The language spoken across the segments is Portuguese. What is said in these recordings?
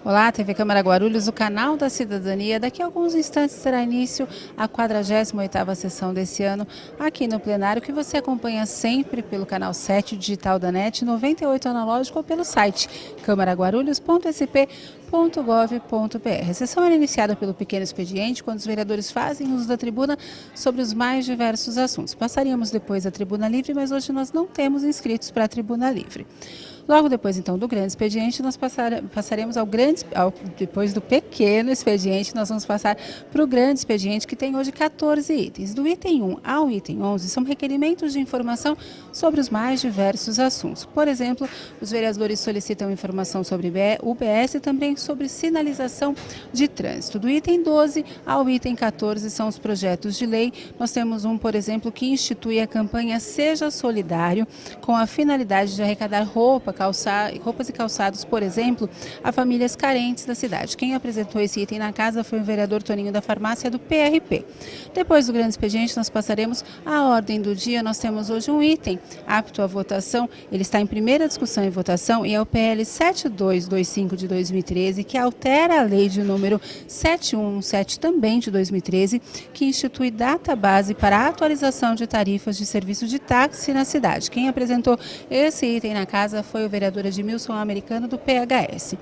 Olá, TV Câmara Guarulhos, o canal da cidadania. Daqui a alguns instantes terá início a 48ª sessão desse ano aqui no plenário, que você acompanha sempre pelo canal 7 digital da NET, 98 analógico ou pelo site camaraguarulhos.sp.gov.br. A sessão era iniciada pelo pequeno expediente, quando os vereadores fazem uso da tribuna sobre os mais diversos assuntos. Passaríamos depois à tribuna livre, mas hoje nós não temos inscritos para a tribuna livre. Logo depois, então, do grande expediente, nós passaremos depois do pequeno expediente, nós vamos passar para o grande expediente, que tem hoje 14 itens. Do item 1 ao item 11 são requerimentos de informação sobre os mais diversos assuntos. Por exemplo, os vereadores solicitam informação sobre UBS e também sobre sinalização de trânsito. Do item 12 ao item 14 são os projetos de lei. Nós temos um, por exemplo, que institui a campanha Seja Solidário, com a finalidade de arrecadar roupas e calçados, por exemplo, a famílias carentes da cidade. Quem apresentou esse item na casa foi o vereador Toninho da Farmácia do PRP. Depois do grande expediente, nós passaremos à ordem do dia. Nós temos hoje um item apto à votação. Ele está em primeira discussão e votação e é o PL 7225 de 2013, que altera a lei de número 7117 também de 2013, que institui data base para a atualização de tarifas de serviço de táxi na cidade. Quem apresentou esse item na casa foi o vereador Edmilson Americano do PHS.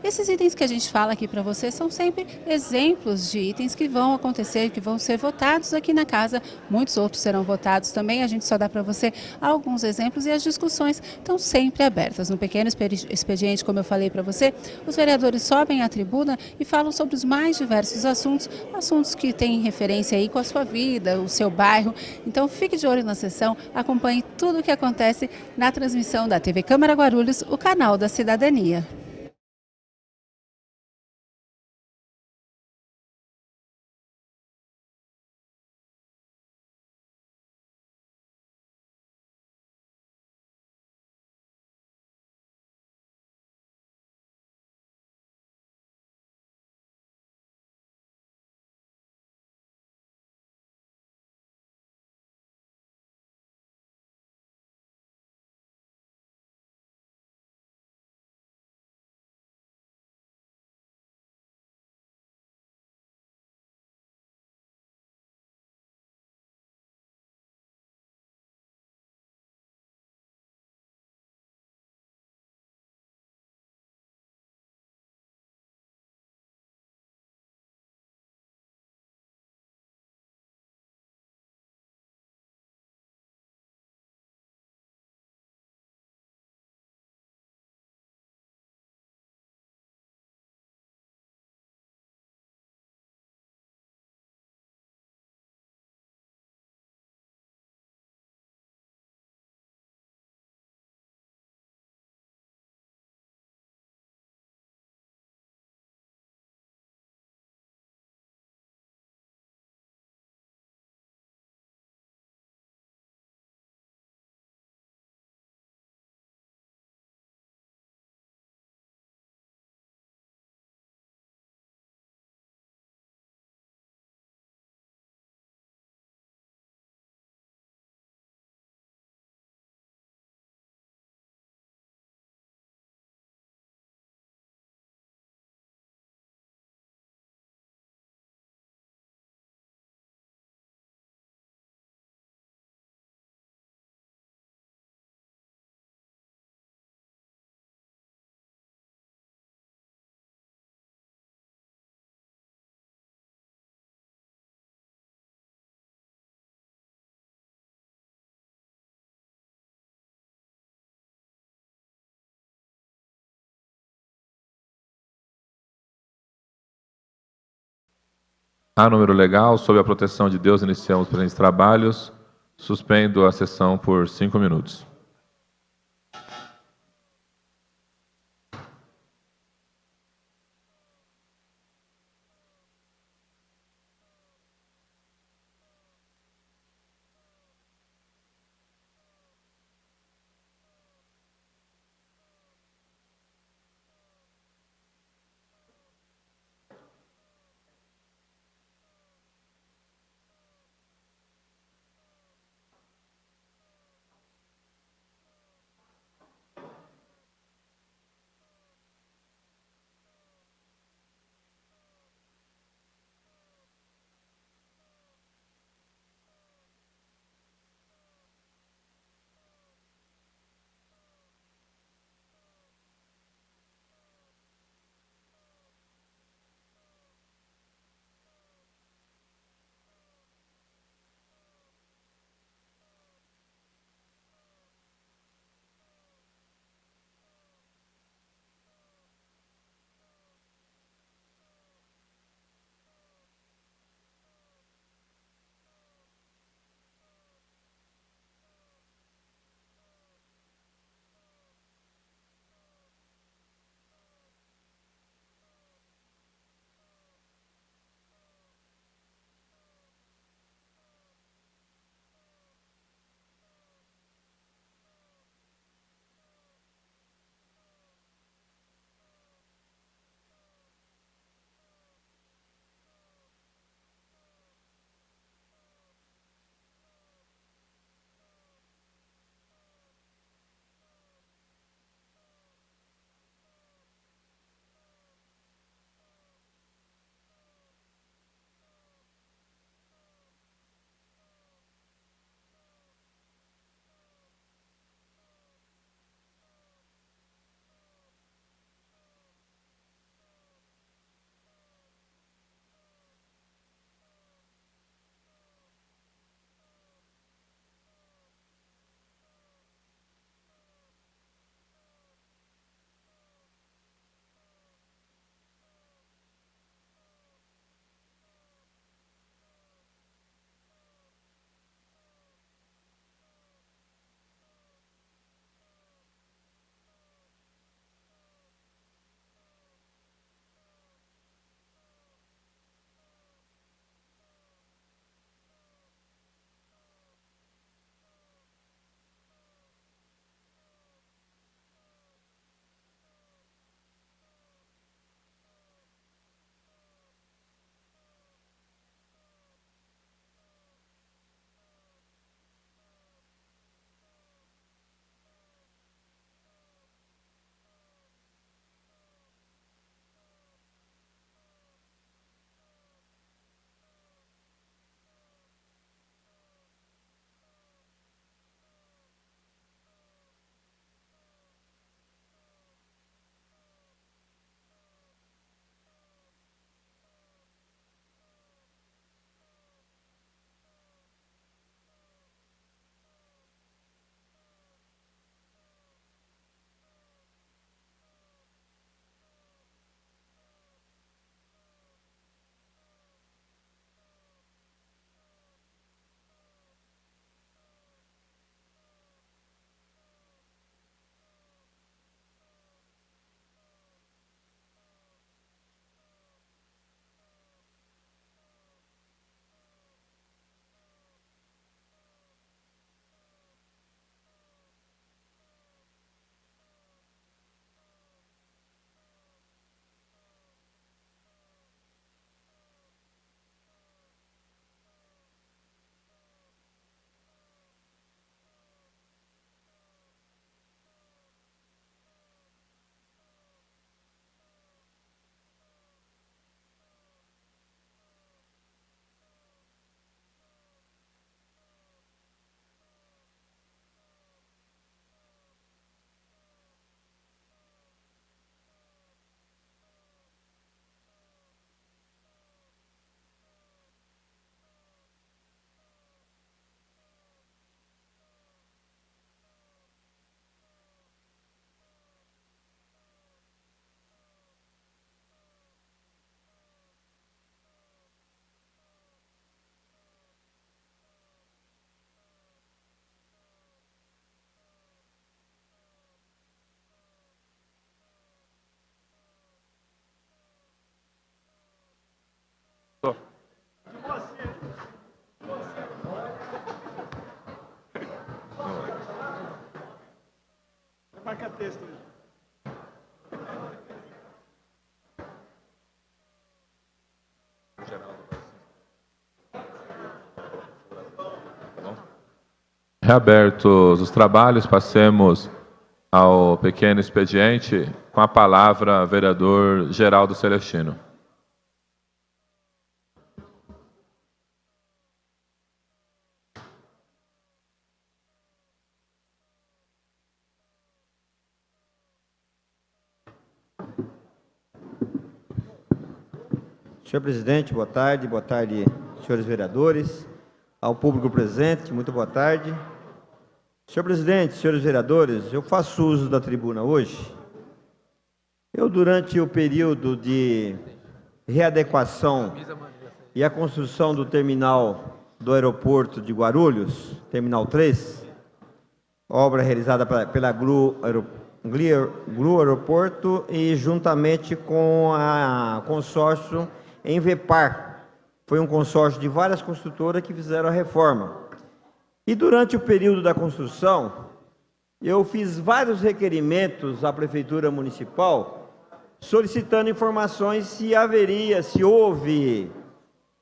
Esses itens que a gente fala aqui para você são sempre exemplos de itens que vão acontecer, que vão ser votados aqui na casa. Muitos outros serão votados também. A gente só dá para você alguns exemplos e as discussões estão sempre abertas. No pequeno expediente, como eu falei para você, os vereadores sobem à tribuna e falam sobre os mais diversos assuntos, assuntos que têm referência aí com a sua vida, o seu bairro. Então fique de olho na sessão, acompanhe tudo o que acontece na transmissão da TV Câmara Guarulhos, o canal da cidadania. Há número legal, sob a proteção de Deus, iniciamos os presentes trabalhos. Suspendo a sessão por 5 minutos. Reabertos os trabalhos, passemos ao pequeno expediente, com a palavra, vereador Geraldo Celestino. Senhor presidente, boa tarde, senhores vereadores, ao público presente, muito boa tarde. Senhor presidente, senhores vereadores, eu faço uso da tribuna hoje. Durante o período de readequação e a construção do terminal do aeroporto de Guarulhos, Terminal 3, obra realizada pela GLU Aeroporto e juntamente com a consórcio Envepar. Foi um consórcio de várias construtoras que fizeram a reforma. E durante o período da construção, eu fiz vários requerimentos à Prefeitura Municipal, solicitando informações se houve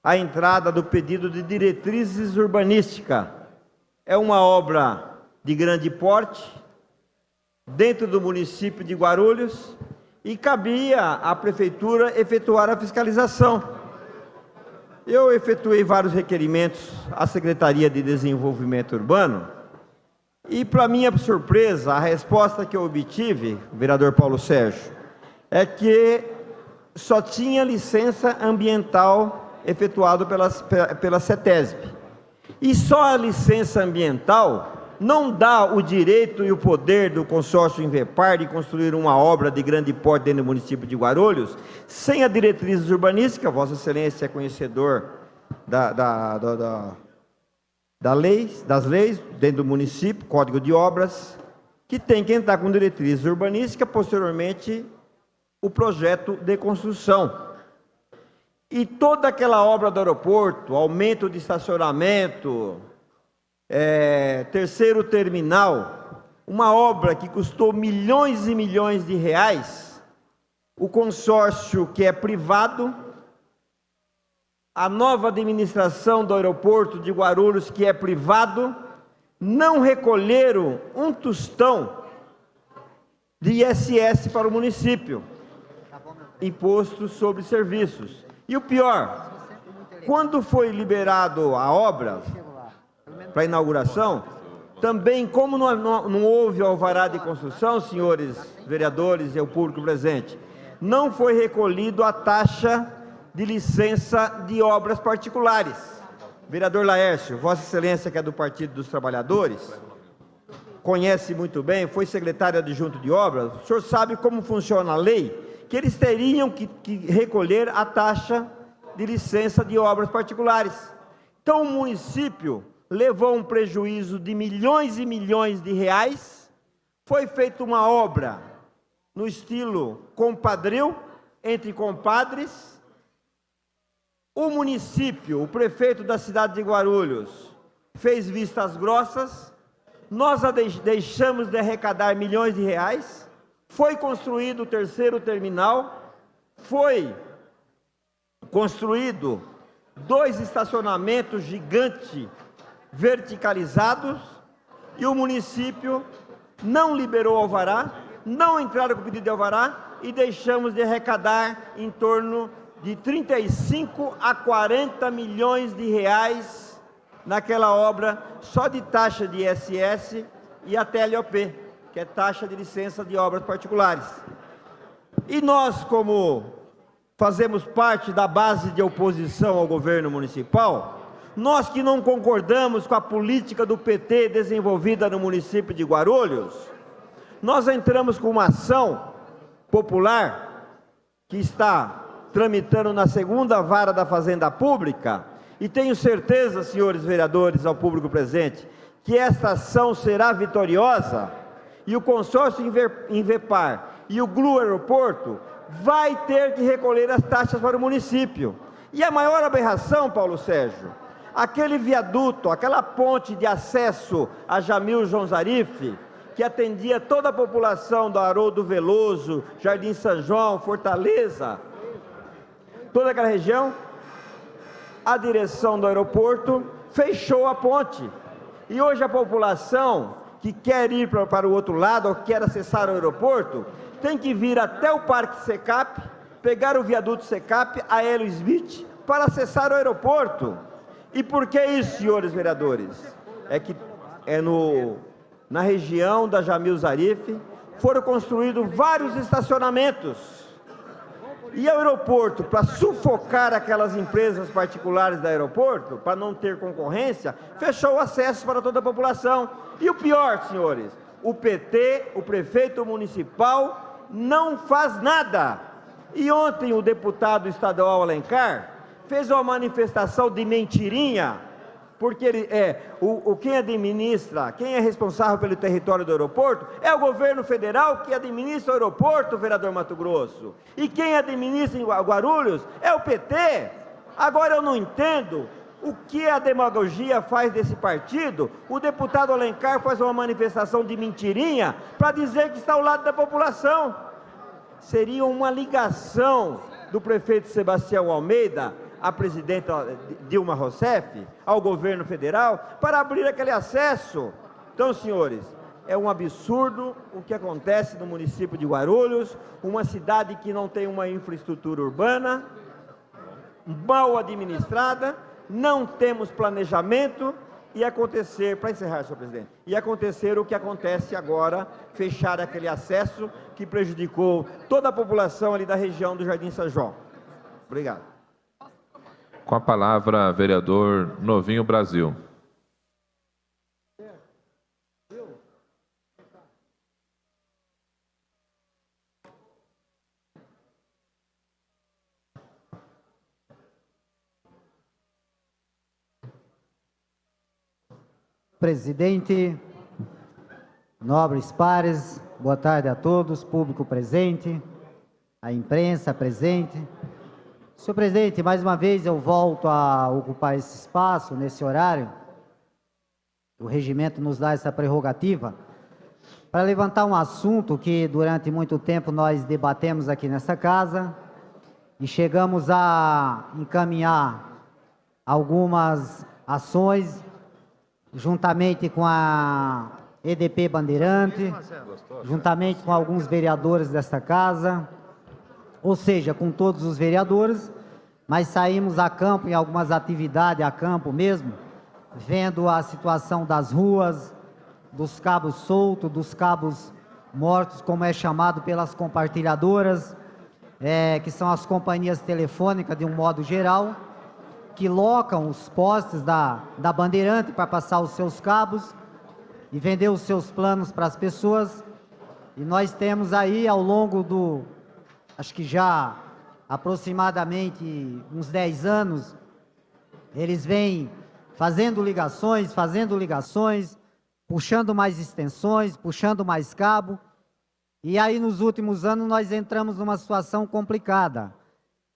a entrada do pedido de diretrizes urbanísticas. É uma obra de grande porte, dentro do município de Guarulhos, e cabia à Prefeitura efetuar a fiscalização. Eu efetuei vários requerimentos à Secretaria de Desenvolvimento Urbano e, para minha surpresa, a resposta que eu obtive, vereador Paulo Sérgio, é que só tinha licença ambiental efetuado pela CETESB. E só a licença ambiental não dá o direito e o poder do consórcio Envepar de construir uma obra de grande porte dentro do município de Guarulhos, sem a diretriz urbanística. Vossa Excelência é conhecedor das leis dentro do município, Código de Obras, que tem que entrar com diretriz urbanística, posteriormente o projeto de construção. E toda aquela obra do aeroporto, aumento de estacionamento, terceiro terminal, uma obra que custou milhões e milhões de reais, o consórcio, que é privado, a nova administração do aeroporto de Guarulhos, que é privado, não recolheram um tostão de ISS para o município, Imposto sobre Serviços. E o pior, quando foi liberado a obra para inauguração, também, como não houve alvará de construção, senhores vereadores e o público presente, não foi recolhido a taxa de licença de obras particulares. Vereador Laércio, Vossa Excelência, que é do Partido dos Trabalhadores, conhece muito bem, foi secretário adjunto de obras, o senhor sabe como funciona a lei, que eles teriam que recolher a taxa de licença de obras particulares. Então, o município levou um prejuízo de milhões e milhões de reais, foi feita uma obra no estilo compadril, entre compadres. O município, o prefeito da cidade de Guarulhos, fez vistas grossas, nós deixamos de arrecadar milhões de reais, foi construído o terceiro terminal, foi construído 2 estacionamentos gigantes verticalizados, e o município não liberou alvará, não entraram com pedido de alvará, e deixamos de arrecadar em torno de 35 a 40 milhões de reais naquela obra, só de taxa de ISS e a TLOP, que é taxa de licença de obras particulares. E nós, como fazemos parte da base de oposição ao governo municipal, nós que não concordamos com a política do PT desenvolvida no município de Guarulhos, nós entramos com uma ação popular que está tramitando na 2ª Vara da Fazenda Pública, e tenho certeza, senhores vereadores, ao público presente, que esta ação será vitoriosa, e o consórcio Envepar e o GLU Aeroporto vai ter que recolher as taxas para o município. E a maior aberração, Paulo Sérgio, aquele viaduto, aquela ponte de acesso a Jamil João Zarif, que atendia toda a população do Haroldo Veloso, Jardim São João, Fortaleza, toda aquela região, a direção do aeroporto fechou a ponte. E hoje a população que quer ir para o outro lado, ou quer acessar o aeroporto, tem que vir até o Parque Secap, pegar o viaduto Secap, a Hélio Smith, para acessar o aeroporto. E por que isso, senhores vereadores? É que na região da Jamil Zarif foram construídos vários estacionamentos. E o aeroporto, para sufocar aquelas empresas particulares do aeroporto, para não ter concorrência, fechou o acesso para toda a população. E o pior, senhores, o PT, o prefeito municipal, não faz nada. E ontem o deputado estadual Alencar fez uma manifestação de mentirinha, porque quem administra, quem é responsável pelo território do aeroporto é o governo federal que administra o aeroporto, vereador Mato Grosso. E quem administra em Guarulhos é o PT. Agora eu não entendo o que a demagogia faz desse partido. O deputado Alencar faz uma manifestação de mentirinha para dizer que está ao lado da população. Seria uma ligação do prefeito Sebastião Almeida à presidenta Dilma Rousseff, ao governo federal, para abrir aquele acesso. Então, senhores, é um absurdo o que acontece no município de Guarulhos, uma cidade que não tem uma infraestrutura urbana, mal administrada, não temos planejamento, e acontecer, para encerrar, senhor presidente, e acontecer o que acontece agora, fechar aquele acesso que prejudicou toda a população ali da região do Jardim São João. Obrigado. Com a palavra, vereador Novinho Brasil. Presidente, nobres pares, boa tarde a todos, público presente, a imprensa presente. Senhor presidente, mais uma vez eu volto a ocupar esse espaço, nesse horário. O regimento nos dá essa prerrogativa para levantar um assunto que durante muito tempo nós debatemos aqui nessa casa e chegamos a encaminhar algumas ações juntamente com a EDP Bandeirante, juntamente com alguns vereadores desta casa, ou seja, com todos os vereadores, mas saímos a campo em algumas atividades, a campo mesmo, vendo a situação das ruas, dos cabos soltos, dos cabos mortos, como é chamado pelas compartilhadoras, que são as companhias telefônicas de um modo geral, que locam os postes da Bandeirante para passar os seus cabos e vender os seus planos para as pessoas. E nós temos aí, ao longo acho que já aproximadamente uns 10 anos, eles vêm fazendo ligações, puxando mais extensões, puxando mais cabo. E aí, nos últimos anos, nós entramos numa situação complicada,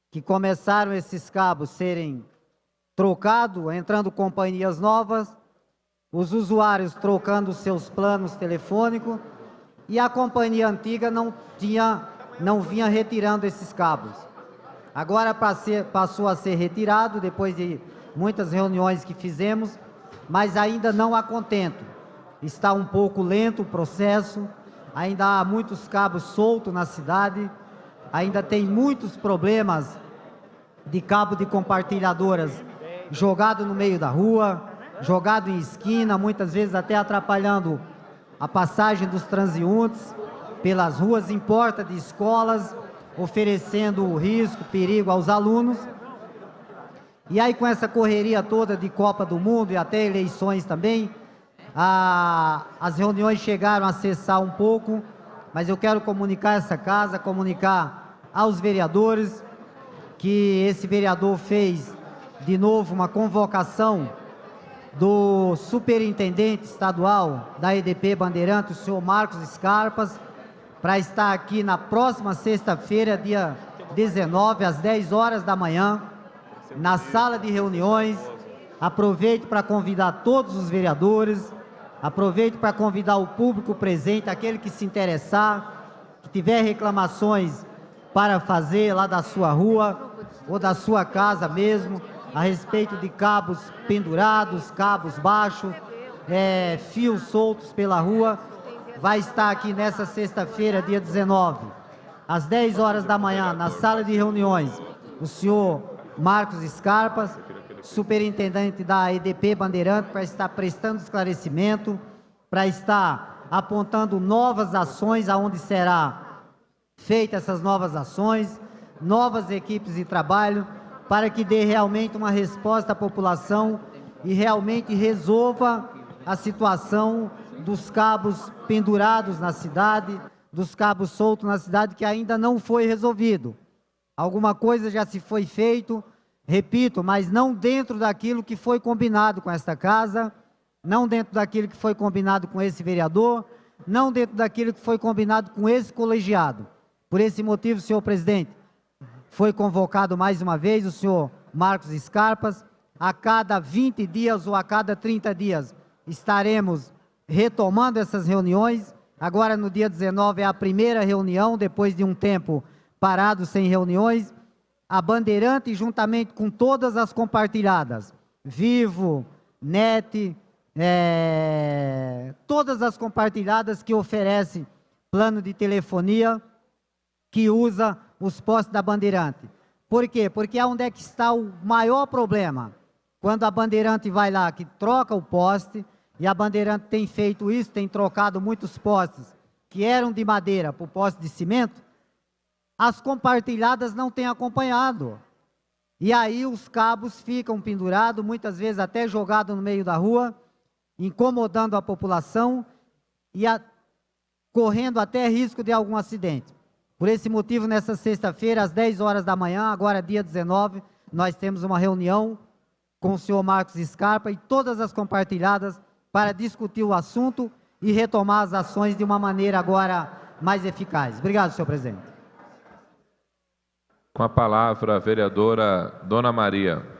que começaram esses cabos serem trocados, entrando companhias novas, os usuários trocando seus planos telefônicos, e a companhia antiga não vinha retirando esses cabos. Agora passou a ser retirado, depois de muitas reuniões que fizemos, mas ainda não há contento. Está um pouco lento o processo, ainda há muitos cabos soltos na cidade, ainda tem muitos problemas de cabo de compartilhadoras jogado no meio da rua, jogado em esquina, muitas vezes até atrapalhando a passagem dos transeuntes pelas ruas em porta de escolas, oferecendo risco, perigo aos alunos. E aí, com essa correria toda de Copa do Mundo e até eleições também, as reuniões chegaram a cessar um pouco, mas eu quero comunicar essa casa, comunicar aos vereadores que esse vereador fez de novo uma convocação do superintendente estadual da EDP Bandeirante, o senhor Marcos Scarpas, para estar aqui na próxima sexta-feira, dia 19, às 10 horas da manhã, na sala de reuniões. Aproveito para convidar todos os vereadores, Aproveito para convidar o público presente, aquele que se interessar, que tiver reclamações para fazer lá da sua rua ou da sua casa mesmo, a respeito de cabos pendurados, cabos baixos, fios soltos pela rua, vai estar aqui nessa sexta-feira, dia 19, às 10 horas da manhã, na sala de reuniões, o senhor Marcos Scarpas, superintendente da EDP Bandeirante, para estar prestando esclarecimento, para estar apontando novas ações, aonde será feitas essas novas ações, novas equipes de trabalho, para que dê realmente uma resposta à população e realmente resolva a situação dos cabos pendurados na cidade, dos cabos soltos na cidade, que ainda não foi resolvido. Alguma coisa já se foi feito, repito, mas não dentro daquilo que foi combinado com esta casa, não dentro daquilo que foi combinado com esse vereador, não dentro daquilo que foi combinado com esse colegiado. Por esse motivo, senhor presidente, foi convocado mais uma vez o senhor Marcos Scarpas. A cada 20 dias ou a cada 30 dias estaremos retomando essas reuniões. Agora, no dia 19, é a primeira reunião, depois de um tempo parado sem reuniões. A Bandeirante, juntamente com todas as compartilhadas, Vivo, NET, todas as compartilhadas que oferecem plano de telefonia, que usa os postes da Bandeirante. Por quê? Porque é onde é que está o maior problema. Quando a Bandeirante vai lá, que troca o poste, e a Bandeirante tem feito isso, tem trocado muitos postes que eram de madeira por poste de cimento, as compartilhadas não têm acompanhado. E aí os cabos ficam pendurados, muitas vezes até jogados no meio da rua, incomodando a população e correndo até risco de algum acidente. Por esse motivo, nessa sexta-feira, às 10 horas da manhã, agora dia 19, nós temos uma reunião com o senhor Marcos Scarpa e todas as compartilhadas para discutir o assunto e retomar as ações de uma maneira agora mais eficaz. Obrigado, senhor presidente. Com a palavra, a vereadora Dona Maria.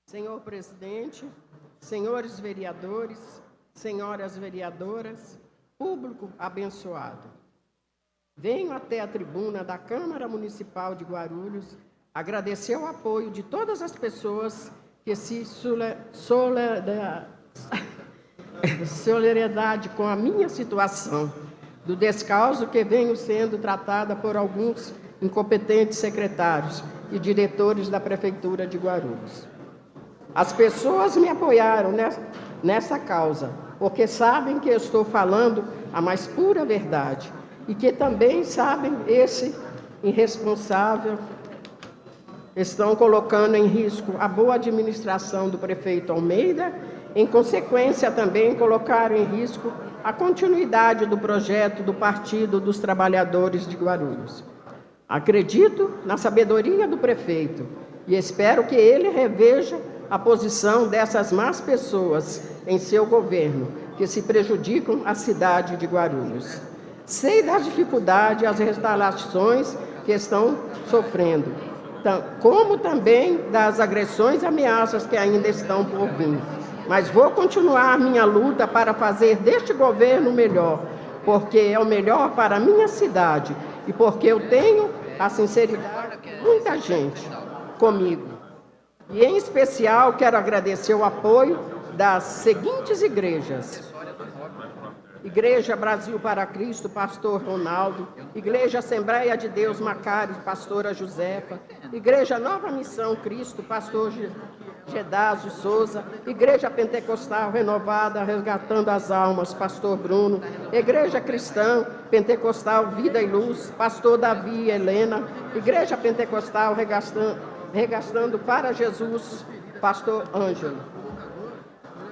Senhor presidente, senhores vereadores, senhoras vereadoras, público abençoado. Venho até a tribuna da Câmara Municipal de Guarulhos agradecer o apoio de todas as pessoas que se solidariedade com a minha situação, do descaso que venho sendo tratada por alguns incompetentes secretários e diretores da Prefeitura de Guarulhos. As pessoas me apoiaram nessa causa, porque sabem que eu estou falando a mais pura verdade e que também sabem esse irresponsável estão colocando em risco a boa administração do prefeito Almeida, em consequência também colocaram em risco a continuidade do projeto do Partido dos Trabalhadores de Guarulhos. Acredito na sabedoria do prefeito e espero que ele reveja a posição dessas más pessoas em seu governo, que se prejudicam a cidade de Guarulhos. Sei das dificuldades e as restaurações que estão sofrendo, como também das agressões e ameaças que ainda estão por vir. Mas vou continuar minha luta para fazer deste governo o melhor, porque é o melhor para a minha cidade e porque eu tenho a sinceridade de muita gente comigo. E, em especial, quero agradecer o apoio das seguintes igrejas: Igreja Brasil para Cristo, pastor Ronaldo; Igreja Assembleia de Deus Macário, pastora Josefa; Igreja Nova Missão Cristo, pastor Gedazo Souza, Igreja Pentecostal Renovada, Resgatando as Almas, Pastor Bruno, Igreja Cristã Pentecostal Vida e Luz, Pastor Davi e Helena, Igreja Pentecostal Regastando para Jesus, Pastor Ângelo,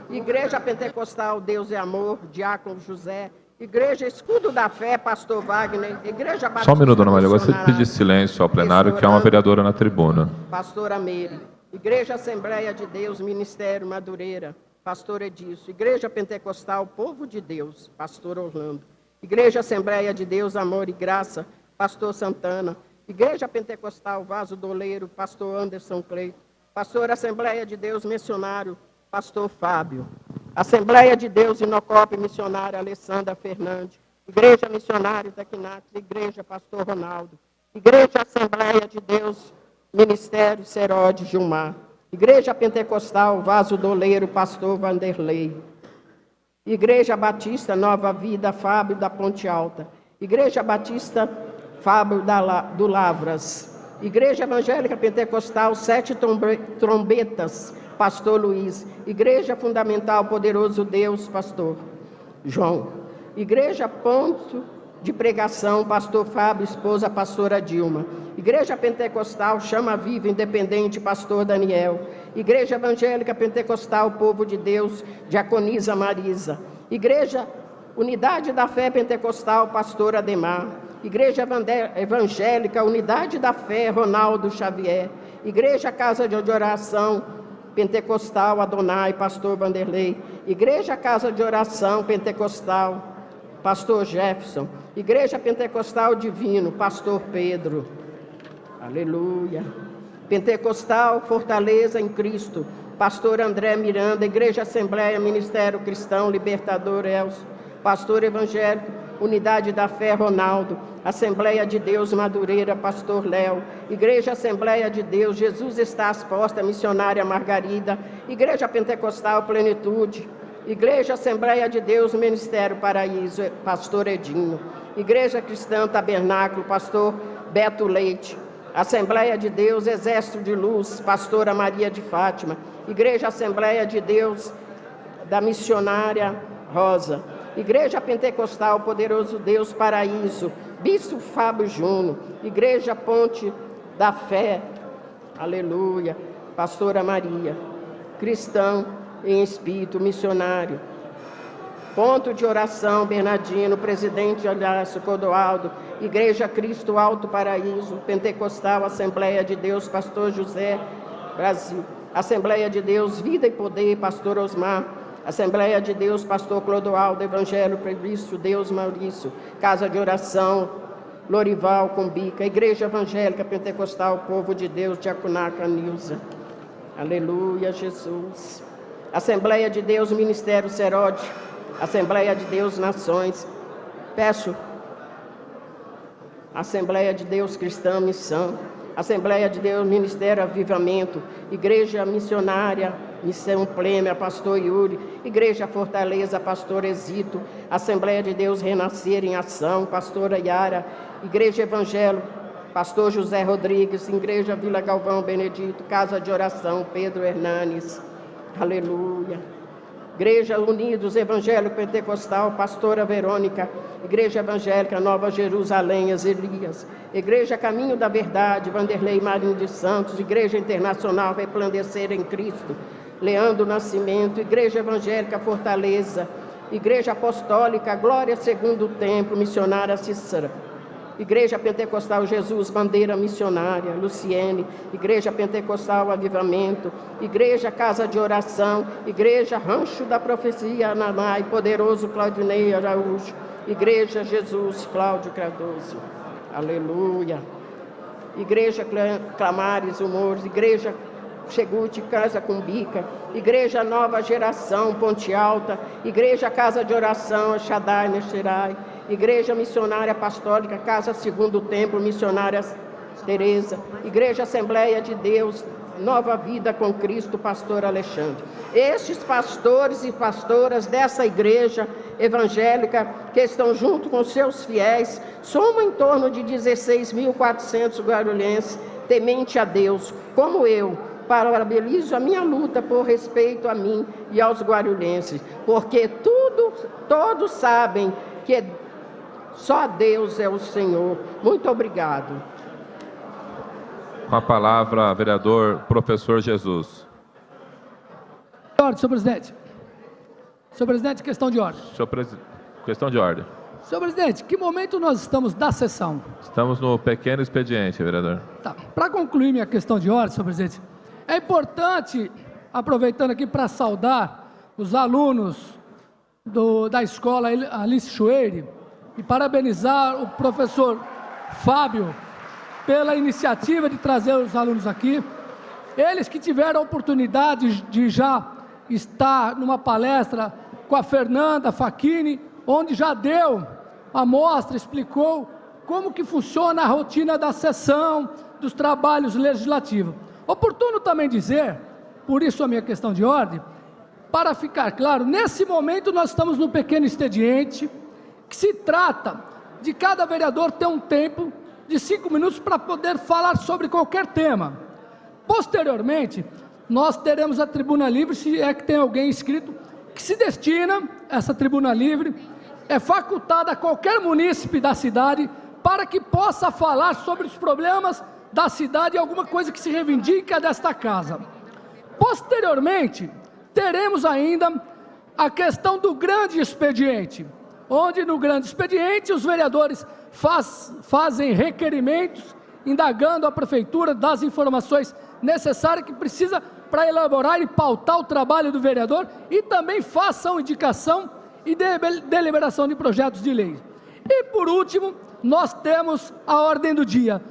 Igreja Pentecostal Deus e Amor, Diácono José, Igreja Escudo da Fé, Pastor Wagner, Igreja Batista Só um minuto, Dona Maria. Eu gostaria de Missionária, pedir silêncio ao plenário, que há uma vereadora na tribuna. Pastora Meire, Igreja Assembleia de Deus, Ministério Madureira, Pastor Edilson, Igreja Pentecostal Povo de Deus, Pastor Orlando, Igreja Assembleia de Deus, Amor e Graça, Pastor Santana, Igreja Pentecostal Vaso Doleiro, Pastor Anderson Cleito, Pastor Assembleia de Deus Missionário, Pastor Fábio, Assembleia de Deus Inocope Missionária Alessandra Fernandes, Igreja Missionária Taquinates, Igreja Pastor Ronaldo, Igreja Assembleia de Deus Ministério Serode Gilmar, Igreja Pentecostal Vaso Doleiro, Pastor Vanderlei, Igreja Batista Nova Vida, Fábio da Ponte Alta, Igreja Batista Fábio do Lavras, Igreja Evangélica Pentecostal Sete Trombetas, Pastor Luiz, Igreja Fundamental Poderoso Deus, Pastor João, Igreja Ponto de Pregação, Pastor Fábio, esposa Pastora Dilma, Igreja Pentecostal Chama Viva Independente, Pastor Daniel, Igreja Evangélica Pentecostal Povo de Deus, Diaconisa Marisa, Igreja Unidade da Fé Pentecostal, Pastor Ademar, Igreja Evangélica Unidade da Fé, Ronaldo Xavier, Igreja Casa de Oração Pentecostal Adonai, Pastor Vanderlei, Igreja Casa de Oração Pentecostal, Pastor Jefferson, Igreja Pentecostal Divino, Pastor Pedro, aleluia, Pentecostal Fortaleza em Cristo, Pastor André Miranda, Igreja Assembleia Ministério Cristão Libertador Elcio, Pastor Evangélico Unidade da Fé Ronaldo, Assembleia de Deus Madureira, Pastor Léo, Igreja Assembleia de Deus, Jesus está às portas, Missionária Margarida, Igreja Pentecostal Plenitude, Igreja Assembleia de Deus, Ministério Paraíso, Pastor Edinho, Igreja Cristã Tabernáculo, Pastor Beto Leite, Assembleia de Deus, Exército de Luz, Pastora Maria de Fátima, Igreja Assembleia de Deus da Missionária Rosa, Igreja Pentecostal Poderoso Deus Paraíso, Bispo Fábio Júnior, Igreja Ponte da Fé, aleluia, Pastora Maria, Cristão em Espírito Missionário, Ponto de Oração Bernardino, Presidente Alhaço Codoaldo, Igreja Cristo Alto Paraíso, Pentecostal Assembleia de Deus, Pastor José Brasil, Assembleia de Deus Vida e Poder, Pastor Osmar, Assembleia de Deus, Pastor Clodoaldo, Evangelho Previsto, Deus Maurício, Casa de Oração, Lorival, Cumbica, Igreja Evangélica Pentecostal, Povo de Deus, Diaconaca, Nilza, aleluia, Jesus. Assembleia de Deus, Ministério Serode, Assembleia de Deus, Nações, peço, Assembleia de Deus Cristã, Missão, Assembleia de Deus, Ministério Avivamento, Igreja Missionária, Missão Plêmia, Pastor Yuri, Igreja Fortaleza, Pastor Exito, Assembleia de Deus Renascer em Ação, Pastora Yara, Igreja Evangelho, Pastor José Rodrigues, Igreja Vila Galvão Benedito, Casa de Oração, Pedro Hernanes, aleluia. Igreja Unidos Evangélico Pentecostal, Pastora Verônica, Igreja Evangélica Nova Jerusalém, Elias, Igreja Caminho da Verdade, Vanderlei Marinho de Santos, Igreja Internacional Resplandecer em Cristo, Leandro Nascimento, Igreja Evangélica Fortaleza, Igreja Apostólica Glória Segundo Templo, Missionária Cícera, Igreja Pentecostal Jesus, Bandeira Missionária, Luciene, Igreja Pentecostal Avivamento, Igreja Casa de Oração, Igreja Rancho da Profecia, Ananai, Poderoso Claudinei Araújo, Igreja Jesus, Cláudio Cardoso, aleluia. Igreja Clamares Humores, Igreja Chegute, Casa Cumbica, Igreja Nova Geração, Ponte Alta, Igreja Casa de Oração, Shaddai, Nexerai, Igreja Missionária Apostólica, Casa Segundo Templo, Missionária Teresa, Igreja Assembleia de Deus, Nova Vida com Cristo, Pastor Alexandre. Estes pastores e pastoras dessa igreja evangélica, que estão junto com seus fiéis, somam em torno de 16.400 guarulhenses, temente a Deus, como eu, parabenizo a minha luta por respeito a mim e aos guarulhenses, porque todos sabem que só Deus é o Senhor. Muito obrigado. Com a palavra, vereador professor Jesus. Senhor presidente. Senhor presidente, questão de ordem. Questão de ordem. Senhor presidente, que momento nós estamos da sessão? Estamos no pequeno expediente, vereador. Tá. Para concluir minha questão de ordem, senhor presidente, é importante, aproveitando aqui para saudar os alunos da escola Alice Chueire e parabenizar o professor Fábio pela iniciativa de trazer os alunos aqui. Eles que tiveram a oportunidade de já estar numa palestra com a Fernanda Facchini, onde já deu a mostra, explicou como que funciona a rotina da sessão, dos trabalhos legislativos. Oportuno também dizer, por isso a minha questão de ordem, para ficar claro, nesse momento nós estamos no pequeno expediente, que se trata de cada vereador ter um tempo de 5 minutos para poder falar sobre qualquer tema. Posteriormente, nós teremos a tribuna livre, se é que tem alguém inscrito, que se destina, essa tribuna livre, é facultada a qualquer munícipe da cidade para que possa falar sobre os problemas da cidade e alguma coisa que se reivindica desta casa. Posteriormente, teremos ainda a questão do grande expediente, onde no grande expediente os vereadores fazem requerimentos, indagando a prefeitura das informações necessárias que precisa para elaborar e pautar o trabalho do vereador e também façam indicação e deliberação de projetos de lei. E por último, nós temos a ordem do dia.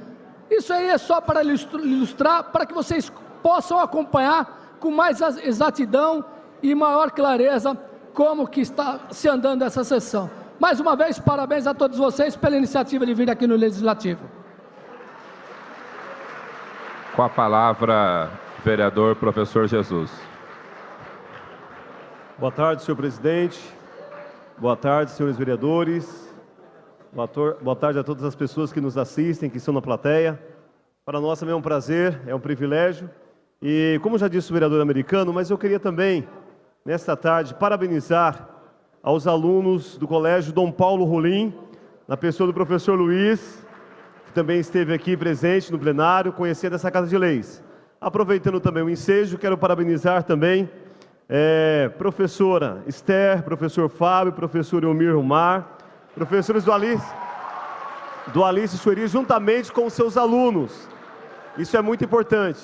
Isso aí é só para ilustrar, para que vocês possam acompanhar com mais exatidão e maior clareza como que está se andando essa sessão. Mais uma vez, parabéns a todos vocês pela iniciativa de vir aqui no Legislativo. Com a palavra, vereador professor Jesus. Boa tarde, senhor presidente. Boa tarde, senhores vereadores. Boa tarde a todas as pessoas que nos assistem, que estão na plateia. Para nós também é um prazer, é um privilégio. E como já disse o vereador americano, mas eu queria também, nesta tarde, parabenizar aos alunos do Colégio Dom Paulo Rolim, na pessoa do professor Luiz, que também esteve aqui presente no plenário, conhecendo essa Casa de Leis. Aproveitando também o ensejo, quero parabenizar também professora Esther, professor Fábio, professor Elmir Rumar, professores do Alice Chueire, juntamente com os seus alunos. Isso é muito importante.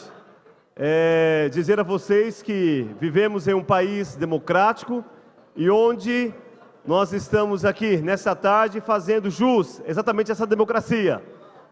Dizer a vocês que vivemos em um país democrático e onde nós estamos aqui nessa tarde fazendo jus exatamente essa democracia.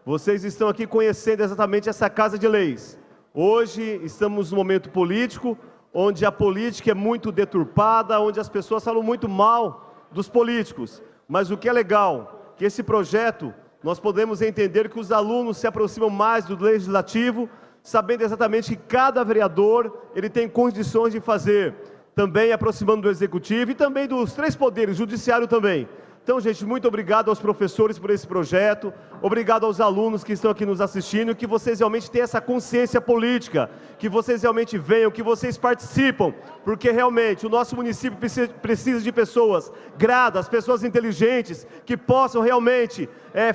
Vocês estão aqui conhecendo exatamente essa Casa de Leis. Hoje estamos num momento político onde a política é muito deturpada, onde as pessoas falam muito mal dos políticos. Mas o que é legal, que esse projeto, nós podemos entender que os alunos se aproximam mais do legislativo, sabendo exatamente que cada vereador, ele tem condições de fazer, também aproximando do executivo e também dos 3 poderes, judiciário também. Então, gente, muito obrigado aos professores por esse projeto, obrigado aos alunos que estão aqui nos assistindo, que vocês realmente tenham essa consciência política, que vocês realmente venham, que vocês participam, porque realmente o nosso município precisa de pessoas gradas, pessoas inteligentes, que possam realmente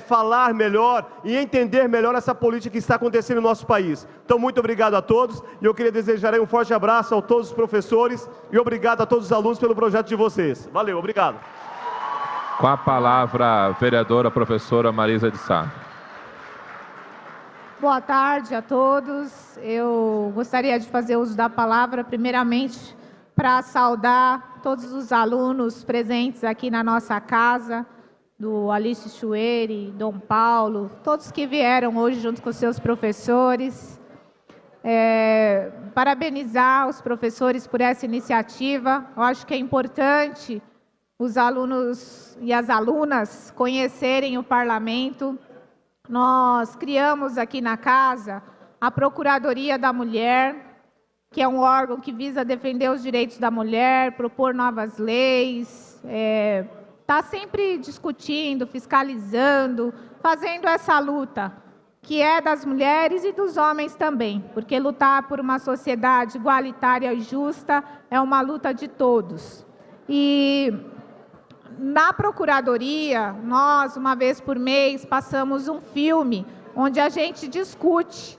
falar melhor e entender melhor essa política que está acontecendo no nosso país. Então, muito obrigado a todos, e eu queria desejar um forte abraço a todos os professores e obrigado a todos os alunos pelo projeto de vocês. Valeu, obrigado. Com a palavra, a vereadora professora Marisa de Sá. Boa tarde a todos. Eu gostaria de fazer uso da palavra, primeiramente, para saudar todos os alunos presentes aqui na nossa casa, do Alice Chueire, Dom Paulo, todos que vieram hoje junto com seus professores. Parabenizar os professores por essa iniciativa. Eu acho que é importante os alunos e as alunas conhecerem o parlamento. Nós criamos aqui na casa a Procuradoria da Mulher, que é um órgão que visa defender os direitos da mulher, propor novas leis, está sempre discutindo, fiscalizando, fazendo essa luta que é das mulheres e dos homens também, porque lutar por uma sociedade igualitária e justa é uma luta de todos. E na Procuradoria, nós, uma vez por mês, passamos um filme onde a gente discute,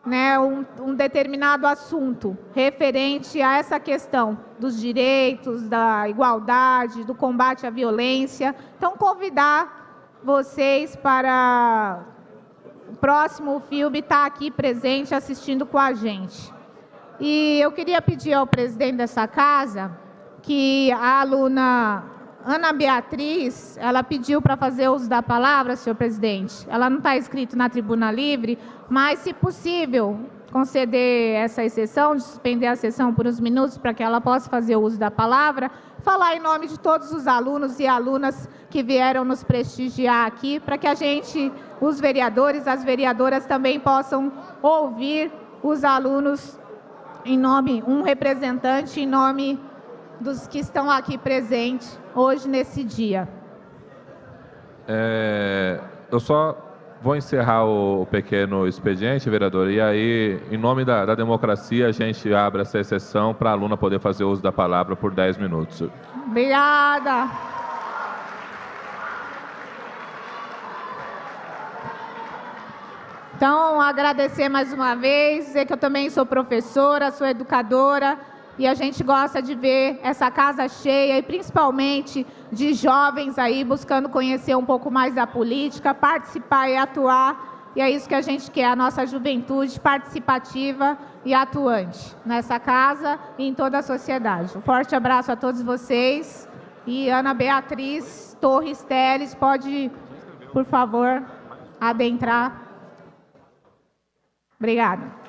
né, um determinado assunto referente a essa questão dos direitos, da igualdade, do combate à violência. Então, convidar vocês para o próximo filme estar aqui presente, assistindo com a gente. E eu queria pedir ao presidente dessa casa que a aluna Ana Beatriz, ela pediu para fazer uso da palavra, senhor presidente. Ela não está escrito na tribuna livre, mas, se possível, conceder essa exceção, de suspender a sessão por uns minutos para que ela possa fazer o uso da palavra, falar em nome de todos os alunos e alunas que vieram nos prestigiar aqui, para que a gente, os vereadores, as vereadoras também possam ouvir os alunos em nome, um representante em nome dos que estão aqui presentes hoje nesse dia. Eu só vou encerrar o pequeno expediente, vereador, e aí, em nome da democracia, a gente abre essa exceção para a aluna poder fazer uso da palavra por 10 minutos. Obrigada. Então, agradecer mais uma vez, dizer que eu também sou professora, sou educadora, e a gente gosta de ver essa casa cheia, e principalmente de jovens aí buscando conhecer um pouco mais da política, participar e atuar. E é isso que a gente quer, a nossa juventude participativa e atuante nessa casa e em toda a sociedade. Um forte abraço a todos vocês. E Ana Beatriz Torres Teles pode, por favor, adentrar. Obrigada.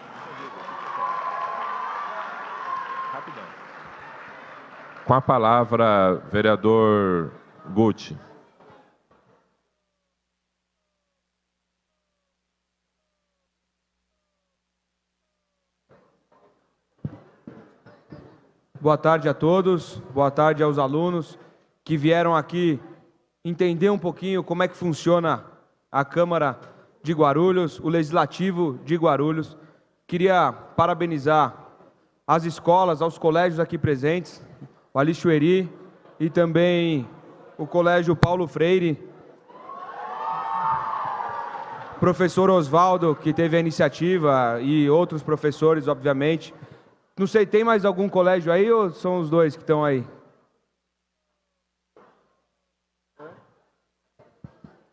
Com a palavra, vereador Guti. Boa tarde a todos, boa tarde aos alunos que vieram aqui entender um pouquinho como é que funciona a Câmara de Guarulhos, o Legislativo de Guarulhos. Queria parabenizar as escolas, aos colégios aqui presentes, o Alice Chueri e também o Colégio Paulo Freire, professor Oswaldo, que teve a iniciativa, e outros professores, obviamente. Não sei, tem mais algum colégio aí ou são os dois que estão aí?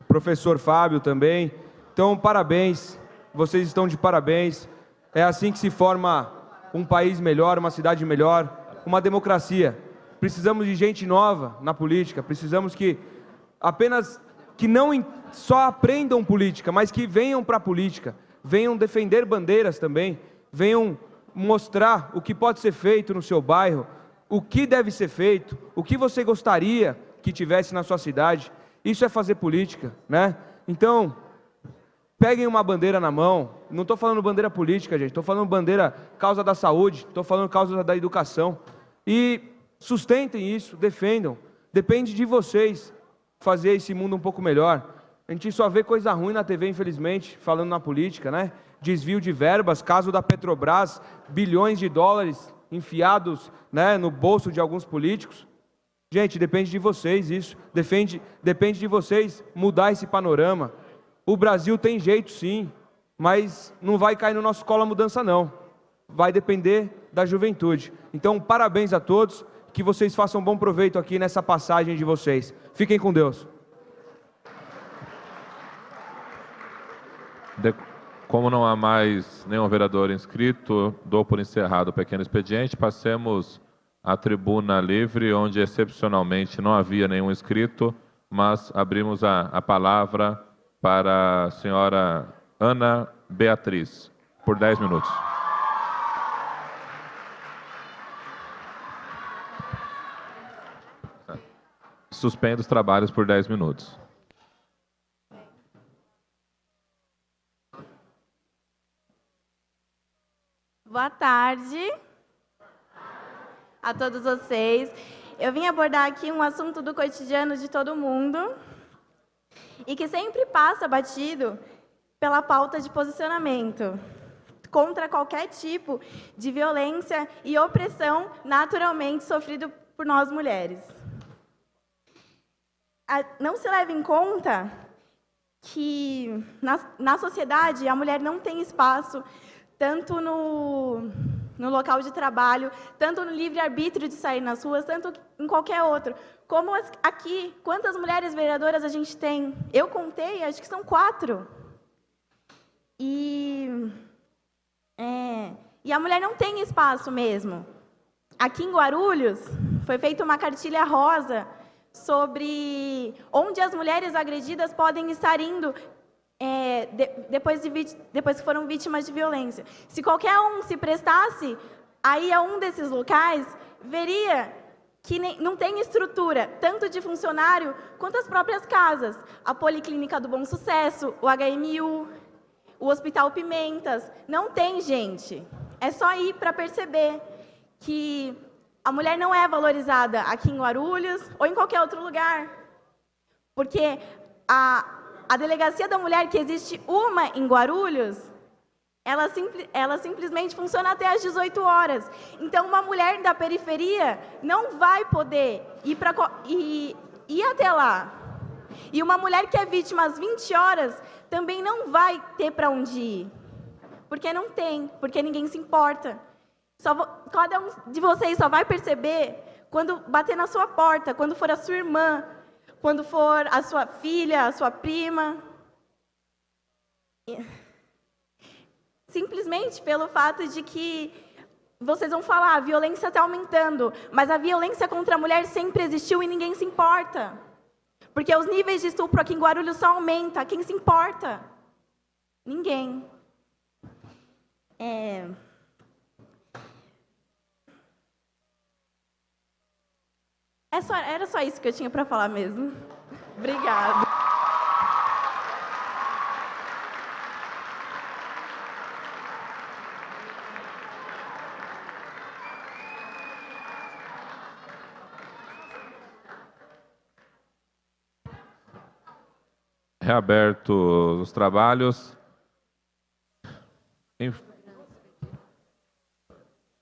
Professor Fábio também. Então, parabéns, vocês estão de parabéns. É assim que se forma um país melhor, uma cidade melhor, uma democracia. Precisamos de gente nova na política, precisamos que não só aprendam política, mas que venham para a política, venham defender bandeiras também, venham mostrar o que pode ser feito no seu bairro, o que deve ser feito, o que você gostaria que tivesse na sua cidade. Isso é fazer política, né? Então, peguem uma bandeira na mão. Não estou falando bandeira política, gente, estou falando bandeira causa da saúde, estou falando causa da educação. E sustentem isso, defendam. Depende de vocês fazer esse mundo um pouco melhor. A gente só vê coisa ruim na TV, infelizmente, falando na política, né? Desvio de verbas, caso da Petrobras, bilhões de dólares enfiados, né, no bolso de alguns políticos. Gente, depende de vocês isso. Depende de vocês mudar esse panorama. O Brasil tem jeito, sim, mas não vai cair no nosso colo a mudança, não. Vai depender da juventude. Então, parabéns a todos. Que vocês façam bom proveito aqui nessa passagem de vocês. Fiquem com Deus. Como não há mais nenhum vereador inscrito, dou por encerrado o pequeno expediente. Passemos à tribuna livre, onde excepcionalmente não havia nenhum inscrito, mas abrimos a palavra para a senhora Ana Beatriz, por 10 minutos. Suspendo os trabalhos por 10 minutos. Boa tarde a todos vocês. Eu vim abordar aqui um assunto do cotidiano de todo mundo e que sempre passa batido, pela pauta de posicionamento contra qualquer tipo de violência e opressão naturalmente sofrido por nós mulheres. Não se leva em conta que na sociedade a mulher não tem espaço tanto no local de trabalho, tanto no livre-arbítrio de sair nas ruas, tanto em qualquer outro. Como aqui, quantas mulheres vereadoras a gente tem? Eu contei, acho que são 4. E a mulher não tem espaço mesmo. Aqui em Guarulhos, foi feita uma cartilha rosa sobre onde as mulheres agredidas podem estar indo depois que foram vítimas de violência. Se qualquer um se prestasse a ir a um desses locais, veria que não tem estrutura, tanto de funcionário quanto as próprias casas. A Policlínica do Bom Sucesso, o HMU, o Hospital Pimentas. Não tem, gente. É só ir para perceber que a mulher não é valorizada aqui em Guarulhos ou em qualquer outro lugar. Porque a Delegacia da Mulher, que existe uma em Guarulhos, ela simplesmente funciona até às 18 horas. Então, uma mulher da periferia não vai poder ir até lá. E uma mulher que é vítima às 20 horas também não vai ter para onde ir. Porque não tem, porque ninguém se importa. Cada um de vocês só vai perceber quando bater na sua porta, quando for a sua irmã, quando for a sua filha, a sua prima. Simplesmente pelo fato de que vocês vão falar, a violência está aumentando, mas a violência contra a mulher sempre existiu e ninguém se importa. Porque os níveis de estupro aqui em Guarulhos só aumentam. Quem se importa? Ninguém. Era só isso que eu tinha para falar mesmo. Obrigada. Reaberto os trabalhos.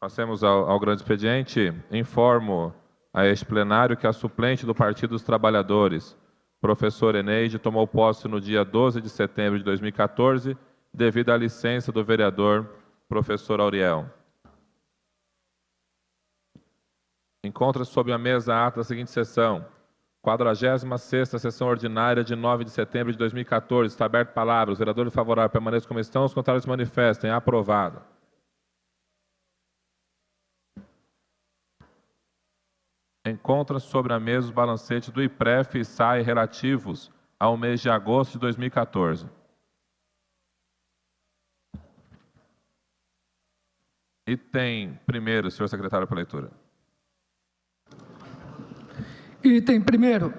Passemos ao grande expediente. Informo a este plenário que a suplente do Partido dos Trabalhadores, professora Eneide, tomou posse no dia 12 de setembro de 2014, devido à licença do vereador professor Auriel. Encontra-se sob a mesa a ata da seguinte sessão. 46ª sessão ordinária de 9 de setembro de 2014. Está aberta a palavra. Os vereadores favoráveis permaneçam como estão, os contrários se manifestem. Aprovado. Encontra-se sobre a mesa os balancetes do IPREF e SAI relativos ao mês de agosto de 2014. Item primeiro, senhor secretário, para leitura. Item primeiro,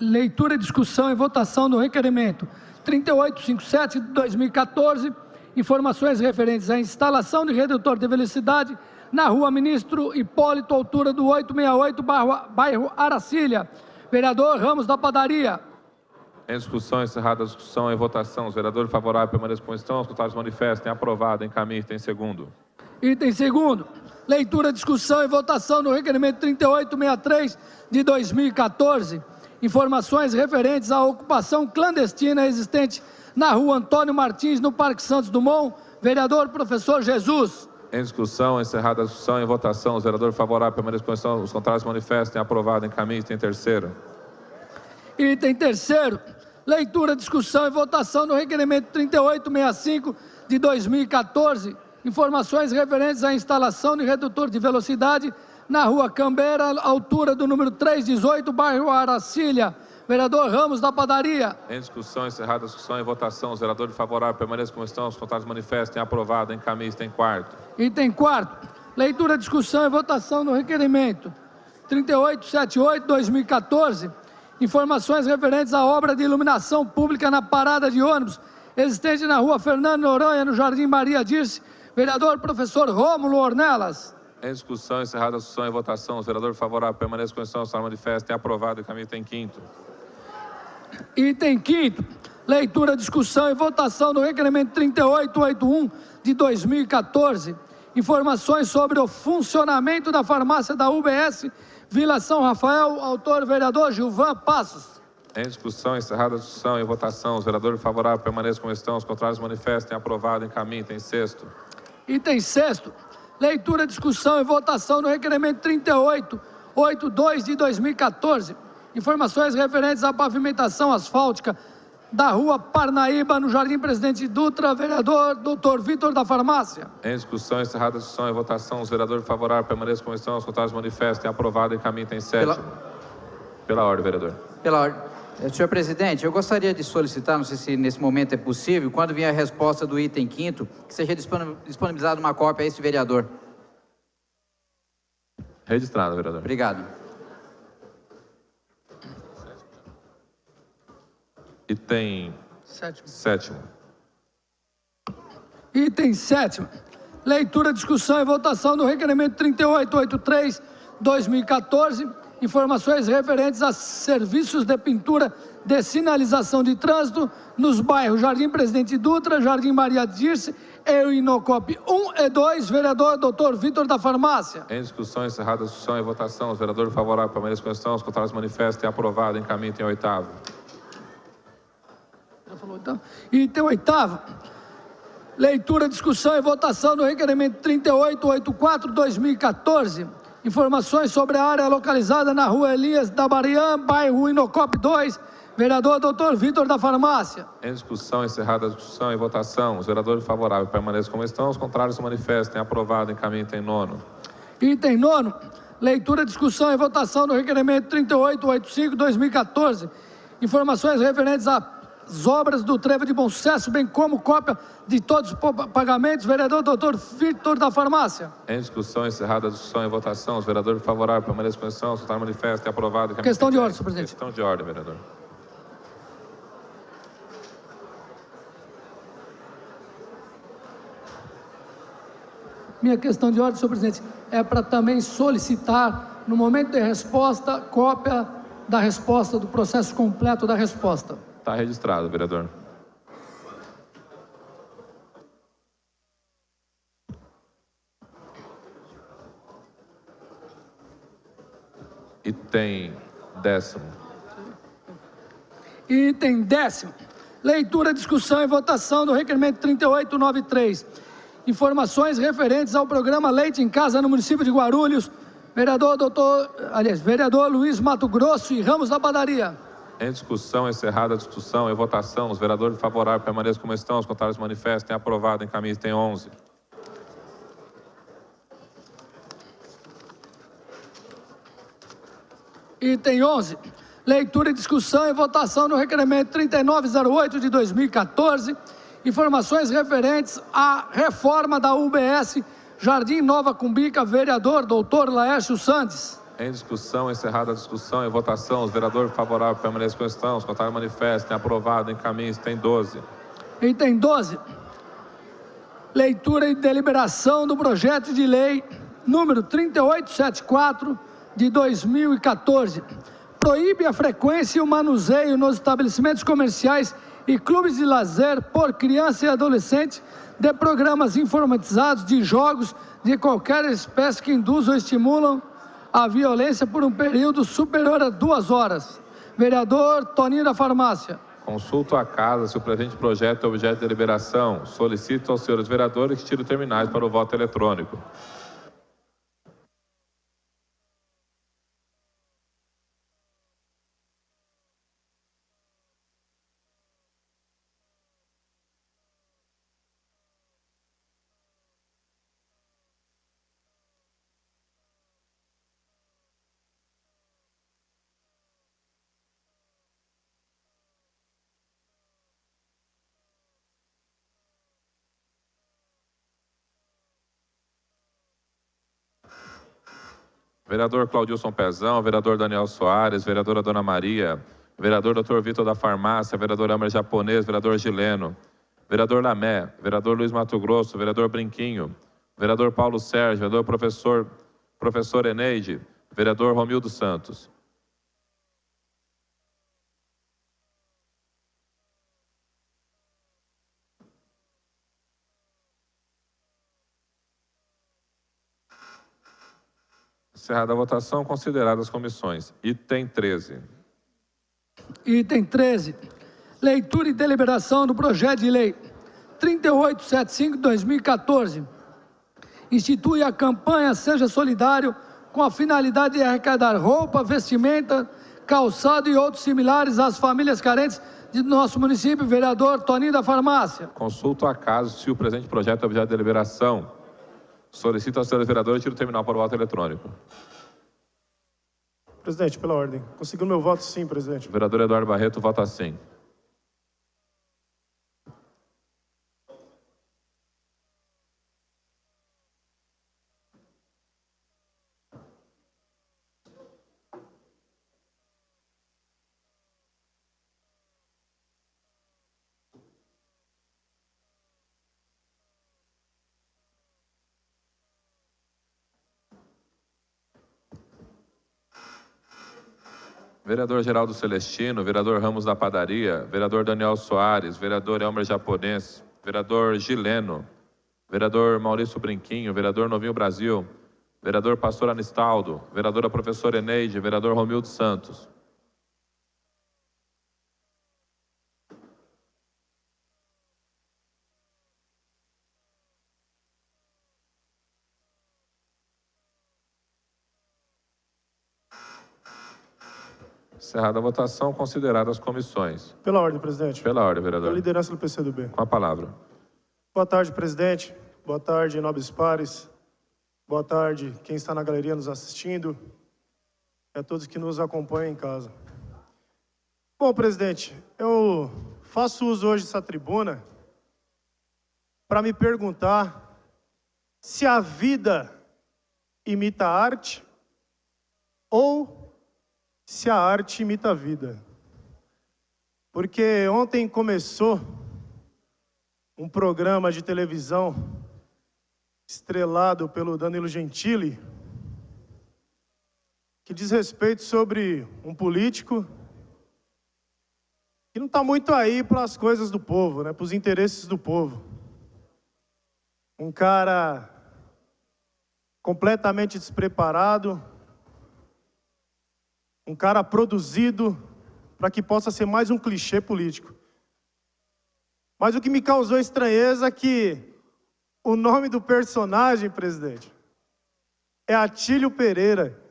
leitura, discussão e votação do requerimento 3857 de 2014, informações referentes à instalação de redutor de velocidade na rua Ministro Hipólito, altura do 868, bairro Aracília. Vereador Ramos da Padaria. Em discussão, encerrada a discussão e votação. Os vereadores favoráveis permaneçam como estão, os contrários manifestem. Aprovado. Encaminhe. Item segundo. Item segundo, leitura, discussão e votação do requerimento 3863 de 2014, informações referentes à ocupação clandestina existente na rua Antônio Martins, no Parque Santos Dumont. Vereador professor Jesus. Em discussão, encerrada a discussão e votação. Os vereadores favoráveis permaneçam como estão, os contrários manifestem. Aprovado. Encaminhe. Item terceiro. Item terceiro, leitura, discussão e votação do requerimento 3865 de 2014, informações referentes à instalação de redutor de velocidade na rua Canbeira, altura do número 318, bairro Aracília. Vereador Ramos da Padaria. Em discussão, encerrada a discussão e votação. Os vereadores favoráveis permaneçam como estão, os contrários manifestem. Aprovado. Encaminhe. Item quarto. Item quarto, leitura, discussão e votação do requerimento 3878 de 2014, informações referentes à obra de iluminação pública na parada de ônibus existente na rua Fernando Noronha, no Jardim Maria Dirce. Vereador professor Rômulo Ornelas. Em discussão, encerrada a discussão e votação. Os vereadores favoráveis permaneçam como estão, os contrários manifestem. Aprovado. Encaminhe. Item quinto. Item 5º, leitura, discussão e votação do requerimento 3881 de 2014, informações sobre o funcionamento da farmácia da UBS Vila São Rafael, autor vereador Gilvan Passos. Em discussão, encerrada a discussão e votação, os vereadores favoráveis permaneçam como estão, os contrários manifestem. Aprovado. Encaminhe. Item 6º. Item 6º, leitura, discussão e votação do requerimento 3882 de 2014, informações referentes à pavimentação asfáltica da rua Parnaíba, no Jardim Presidente Dutra, vereador Dr. Vitor da Farmácia. Em discussão, encerrada a discussão e votação, os vereadores favoráveis permaneçam como estão, os contrários manifestem. Aprovado. Encaminhe. Item 7º. Pela ordem, vereador. Pela ordem. Senhor presidente, eu gostaria de solicitar, não sei se nesse momento é possível, quando vier a resposta do item 5º, que seja disponibilizada uma cópia a esse vereador. Registrado, vereador. Obrigado. Item 7º. Item 7º, leitura, discussão e votação do requerimento 3883, 2014, informações referentes a serviços de pintura de sinalização de trânsito nos bairros Jardim Presidente Dutra, Jardim Maria Dirce e o Inocop 1 e 2, vereador Dr. Vitor da Farmácia. Em discussão, encerrada a discussão e votação, os vereadores favoráveis permaneçam como estão, os contrários manifestem. Aprovado. Encaminhe. Item 8º. Item 8º, leitura, discussão e votação do requerimento 3884, 2014, informações sobre a área localizada na rua Elias da Bariã, bairro Inocop 2, vereador Dr. Vitor da Farmácia. Em discussão, encerrada a discussão e votação, os vereadores favoráveis permaneçam como estão, os contrários se manifestem. Aprovado. Encaminhe. Item 9º. Item 9º, leitura, discussão e votação do requerimento 3885, 2014, informações referentes às obras do Trevo de Bom Sucesso, bem como cópia de todos os pagamentos, vereador Dr. Vitor da Farmácia. Em discussão, encerrada a discussão e votação, os vereadores favoráveis permaneçam como estão, os contrários manifestem. Aprovado. Questão de ordem, senhor presidente. Questão de ordem, vereador. Minha questão de ordem, senhor presidente, é para também solicitar, no momento de resposta, cópia da resposta, do processo completo da resposta. Está registrado, vereador. Item 10º. Item 10º. Leitura, discussão e votação do requerimento 3893. Informações referentes ao programa Leite em Casa no município de Guarulhos. Vereador Luiz Mato Grosso e Ramos da Padaria. Em discussão, encerrada a discussão e votação, os vereadores favoráveis permaneçam como estão, os contrários manifestem. Aprovado. Encaminhe. Item 11. Item 11. Leitura, discussão e votação do requerimento 3908 de 2014. Informações referentes à reforma da UBS Jardim Nova Cumbica, vereador Dr. Laércio Santos. Em discussão, encerrada a discussão e votação, os vereadores favoráveis permaneçam como estão, os contrários manifestem. Aprovado. Encaminhe. Item 12. Item 12. Leitura e deliberação do projeto de lei número 3874 de 2014. Proíbe a frequência e o manuseio nos estabelecimentos comerciais e clubes de lazer por criança e adolescente de programas informatizados de jogos de qualquer espécie que induzam ou estimulam a violência por um período superior a 2 horas. Vereador Toninho da Farmácia. Consulto à casa se o presente projeto é objeto de deliberação. Solicito aos senhores vereadores que tirem terminais para o voto eletrônico. Vereador Claudilson Pezão, vereador Daniel Soares, vereadora Dona Maria, vereador Dr. Vitor da Farmácia, vereador Amer Japonês, vereador Gileno, vereador Lamé, vereador Luiz Mato Grosso, vereador Brinquinho, vereador Paulo Sérgio, vereador professor Eneide, vereador Romildo Santos. Encerrada a votação, consideradas as comissões. Item 13. Item 13. Leitura e deliberação do projeto de lei 3875/2014. Institui a campanha Seja Solidário com a finalidade de arrecadar roupa, vestimenta, calçado e outros similares às famílias carentes de nosso município. Vereador Toninho da Farmácia. Consulto acaso se o presente projeto é objeto de deliberação. Solicito aos senhores vereadores tiro terminal para o voto eletrônico. Presidente, pela ordem. Conseguiu meu voto, sim, presidente. O vereador Eduardo Barreto vota sim. Vereador Geraldo Celestino, vereador Ramos da Padaria, vereador Daniel Soares, vereador Elmer Japonês, vereador Gileno, vereador Maurício Brinquinho, vereador Novinho Brasil, vereador Pastor Anistaldo, vereadora professora Eneide, vereador Romildo Santos. Encerrada a votação, consideradas as comissões. Pela ordem, presidente. Pela ordem, vereador. A liderança do PCdoB. Com a palavra. Boa tarde, presidente. Boa tarde, nobres pares. Boa tarde, quem está na galeria nos assistindo. E a todos que nos acompanham em casa. Bom, presidente, eu faço uso hoje dessa tribuna para me perguntar se a vida imita a arte ou se a arte imita a vida. Porque ontem começou um programa de televisão estrelado pelo Danilo Gentili, que diz respeito sobre um político que não está muito aí para as coisas do povo, né, para os interesses do povo. Um cara completamente despreparado, um cara produzido para que possa ser mais um clichê político. Mas o que me causou estranheza é que o nome do personagem, presidente, é Atílio Pereira.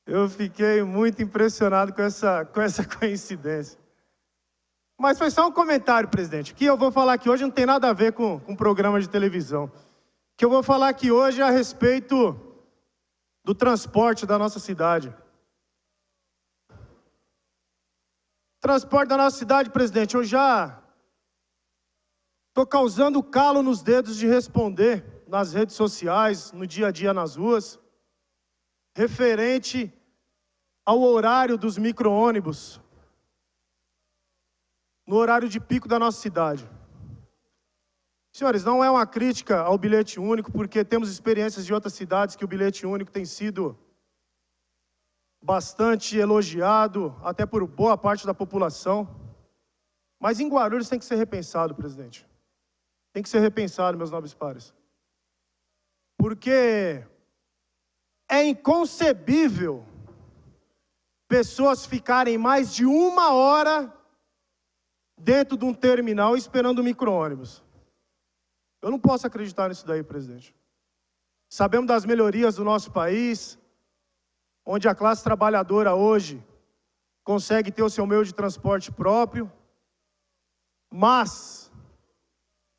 Eu fiquei muito impressionado com essa coincidência. Mas foi só um comentário, presidente. O que eu vou falar aqui hoje não tem nada a ver com um programa de televisão. O que eu vou falar aqui hoje é a respeito do transporte da nossa cidade. Transporte da nossa cidade, presidente, eu já estou causando calo nos dedos de responder nas redes sociais, no dia a dia nas ruas, referente ao horário dos micro-ônibus, no horário de pico da nossa cidade. Senhores, não é uma crítica ao bilhete único, porque temos experiências de outras cidades que o bilhete único tem sido bastante elogiado, até por boa parte da população. Mas em Guarulhos tem que ser repensado, presidente. Tem que ser repensado, meus nobres pares. Porque é inconcebível pessoas ficarem mais de 1 hora dentro de um terminal esperando o micro-ônibus. Eu não posso acreditar nisso daí, presidente. Sabemos das melhorias do nosso país, onde a classe trabalhadora hoje consegue ter o seu meio de transporte próprio, mas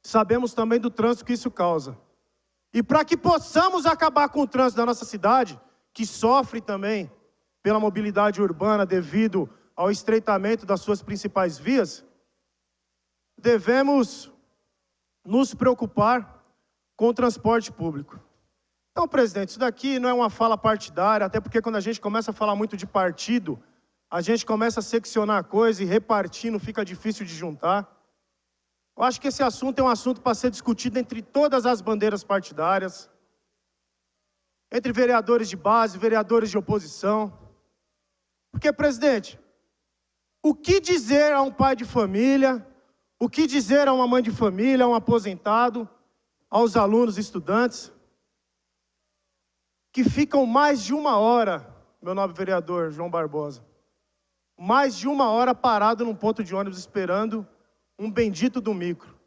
sabemos também do trânsito que isso causa. E para que possamos acabar com o trânsito da nossa cidade, que sofre também pela mobilidade urbana devido ao estreitamento das suas principais vias, devemos nos preocupar com o transporte público. Então, presidente, isso daqui não é uma fala partidária, até porque quando a gente começa a falar muito de partido, a gente começa a seccionar a coisa e repartir, não fica difícil de juntar. Eu acho que esse assunto é um assunto para ser discutido entre todas as bandeiras partidárias, entre vereadores de base, vereadores de oposição. Porque, presidente, o que dizer a um pai de família, O que dizer a uma mãe de família, a um aposentado, aos alunos e estudantes, que ficam mais de 1 hora, meu nobre vereador João Barbosa, mais de 1 hora parado num ponto de ônibus esperando um bendito do micro.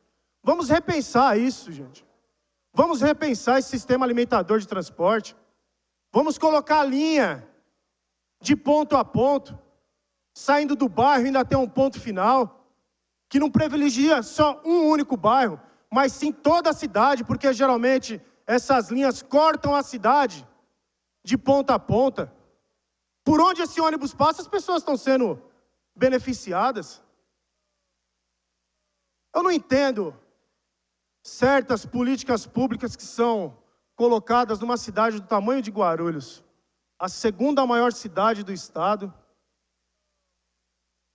Vamos repensar isso, gente. Vamos repensar esse sistema alimentador de transporte. Vamos colocar a linha de ponto a ponto, saindo do bairro ainda até um ponto final, que não privilegia só um único bairro, mas sim toda a cidade, porque geralmente essas linhas cortam a cidade de ponta a ponta. Por onde esse ônibus passa, as pessoas estão sendo beneficiadas. Eu não entendo certas políticas públicas que são colocadas numa cidade do tamanho de Guarulhos, a 2ª maior cidade do estado,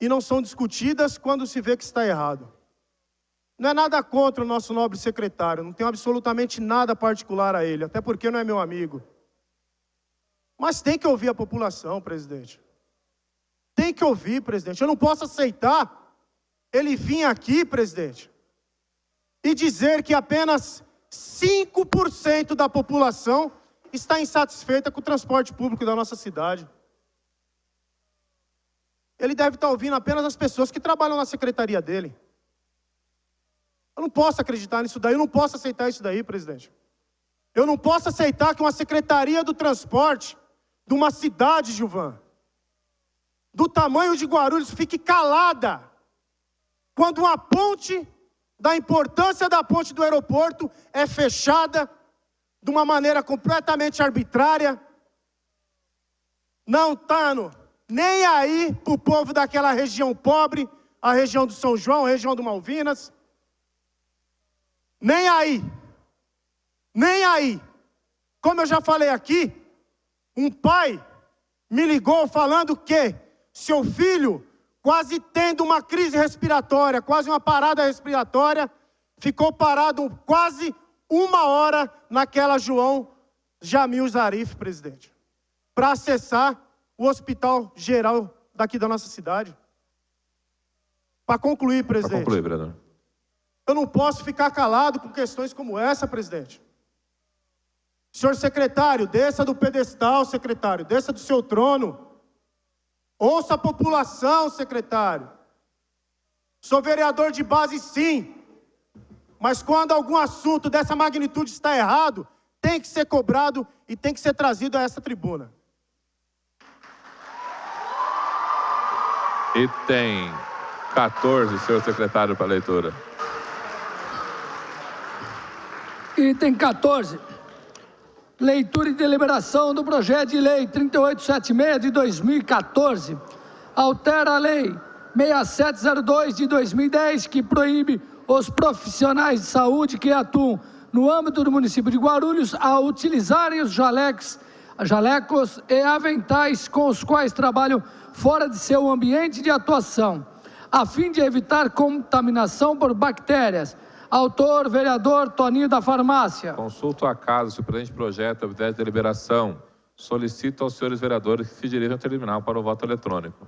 e não são discutidas quando se vê que está errado. Não é nada contra o nosso nobre secretário, não tenho absolutamente nada particular a ele, até porque não é meu amigo. Mas tem que ouvir a população, presidente. Tem que ouvir, presidente. Eu não posso aceitar ele vir aqui, presidente, e dizer que apenas 5% da população está insatisfeita com o transporte público da nossa cidade. Ele deve estar ouvindo apenas as pessoas que trabalham na secretaria dele. Eu não posso acreditar nisso daí, eu não posso aceitar isso daí, presidente. Eu não posso aceitar que uma secretaria do transporte de uma cidade, Gilvan, do tamanho de Guarulhos, fique calada quando uma ponte, da importância da ponte do aeroporto, é fechada de uma maneira completamente arbitrária. Não está nem aí para o povo daquela região pobre, a região do São João, a região do Malvinas. Nem aí. Nem aí. Como eu já falei aqui, um pai me ligou falando que seu filho, quase tendo uma crise respiratória, quase uma parada respiratória, ficou parado quase 1 hora naquela João Jamil Zarif, presidente, para acessar o hospital geral daqui da nossa cidade. Para concluir, presidente. Para concluir, vereador. Eu não posso ficar calado com questões como essa, presidente. Senhor secretário, desça do pedestal, secretário, desça do seu trono. Ouça a população, secretário. Sou vereador de base, sim. Mas quando algum assunto dessa magnitude está errado, tem que ser cobrado e tem que ser trazido a essa tribuna. Item 14, senhor secretário, para leitura. Item 14. Leitura e deliberação do projeto de lei 3876 de 2014. Altera a lei 6702 de 2010, que proíbe os profissionais de saúde que atuam no âmbito do município de Guarulhos a utilizarem os jalecos e aventais com os quais trabalham fora de seu ambiente de atuação, a fim de evitar contaminação por bactérias. Autor, vereador Toninho da Farmácia. Consulto a casa se o presente projeto obter deliberação. Solicito aos senhores vereadores que se dirijam ao terminal para o voto eletrônico.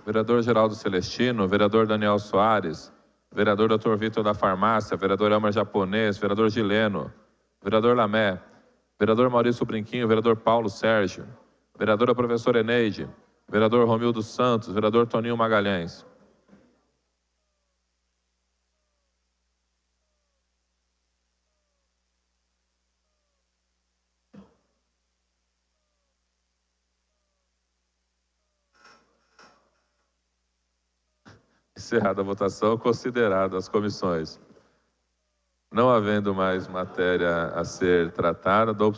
Vereador Geraldo Celestino, vereador Daniel Soares, vereador Dr. Vitor da Farmácia, vereador Elmer Japonês, vereador Gileno, vereador Lamé, vereador Maurício Brinquinho, vereador Paulo Sérgio, vereadora professora Eneide, vereador Romildo Santos, vereador Toninho Magalhães. Encerrada a votação, considerado as comissões. Não havendo mais matéria a ser tratada, dou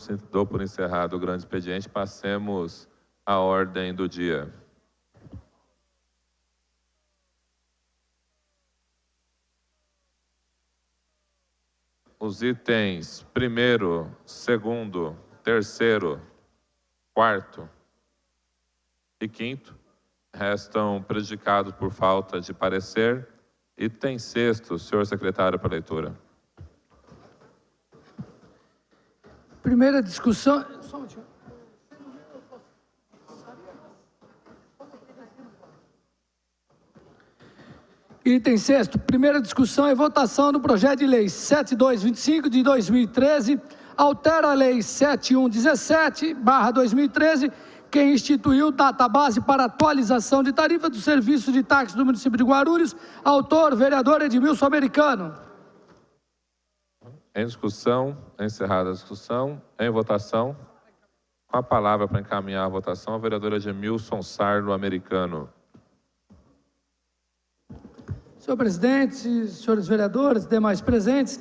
por encerrado o grande expediente. Passemos a ordem do dia. Os itens 1º, 2º, 3º, 4º e 5º restam prejudicados por falta de parecer. Item 6º, senhor secretário, para leitura. Primeira discussão... Só um minutinho. Item 6º, primeira discussão e votação do projeto de lei 7225 de 2013, altera a lei 7117/2013, que instituiu database para atualização de tarifa do serviço de táxi do município de Guarulhos. Autor, vereador Edmilson Americano. Em discussão, encerrada a discussão, em votação. Com a palavra para encaminhar a votação, a vereadora Edmilson Sardo Americano. Senhor presidente, senhores vereadores, demais presentes,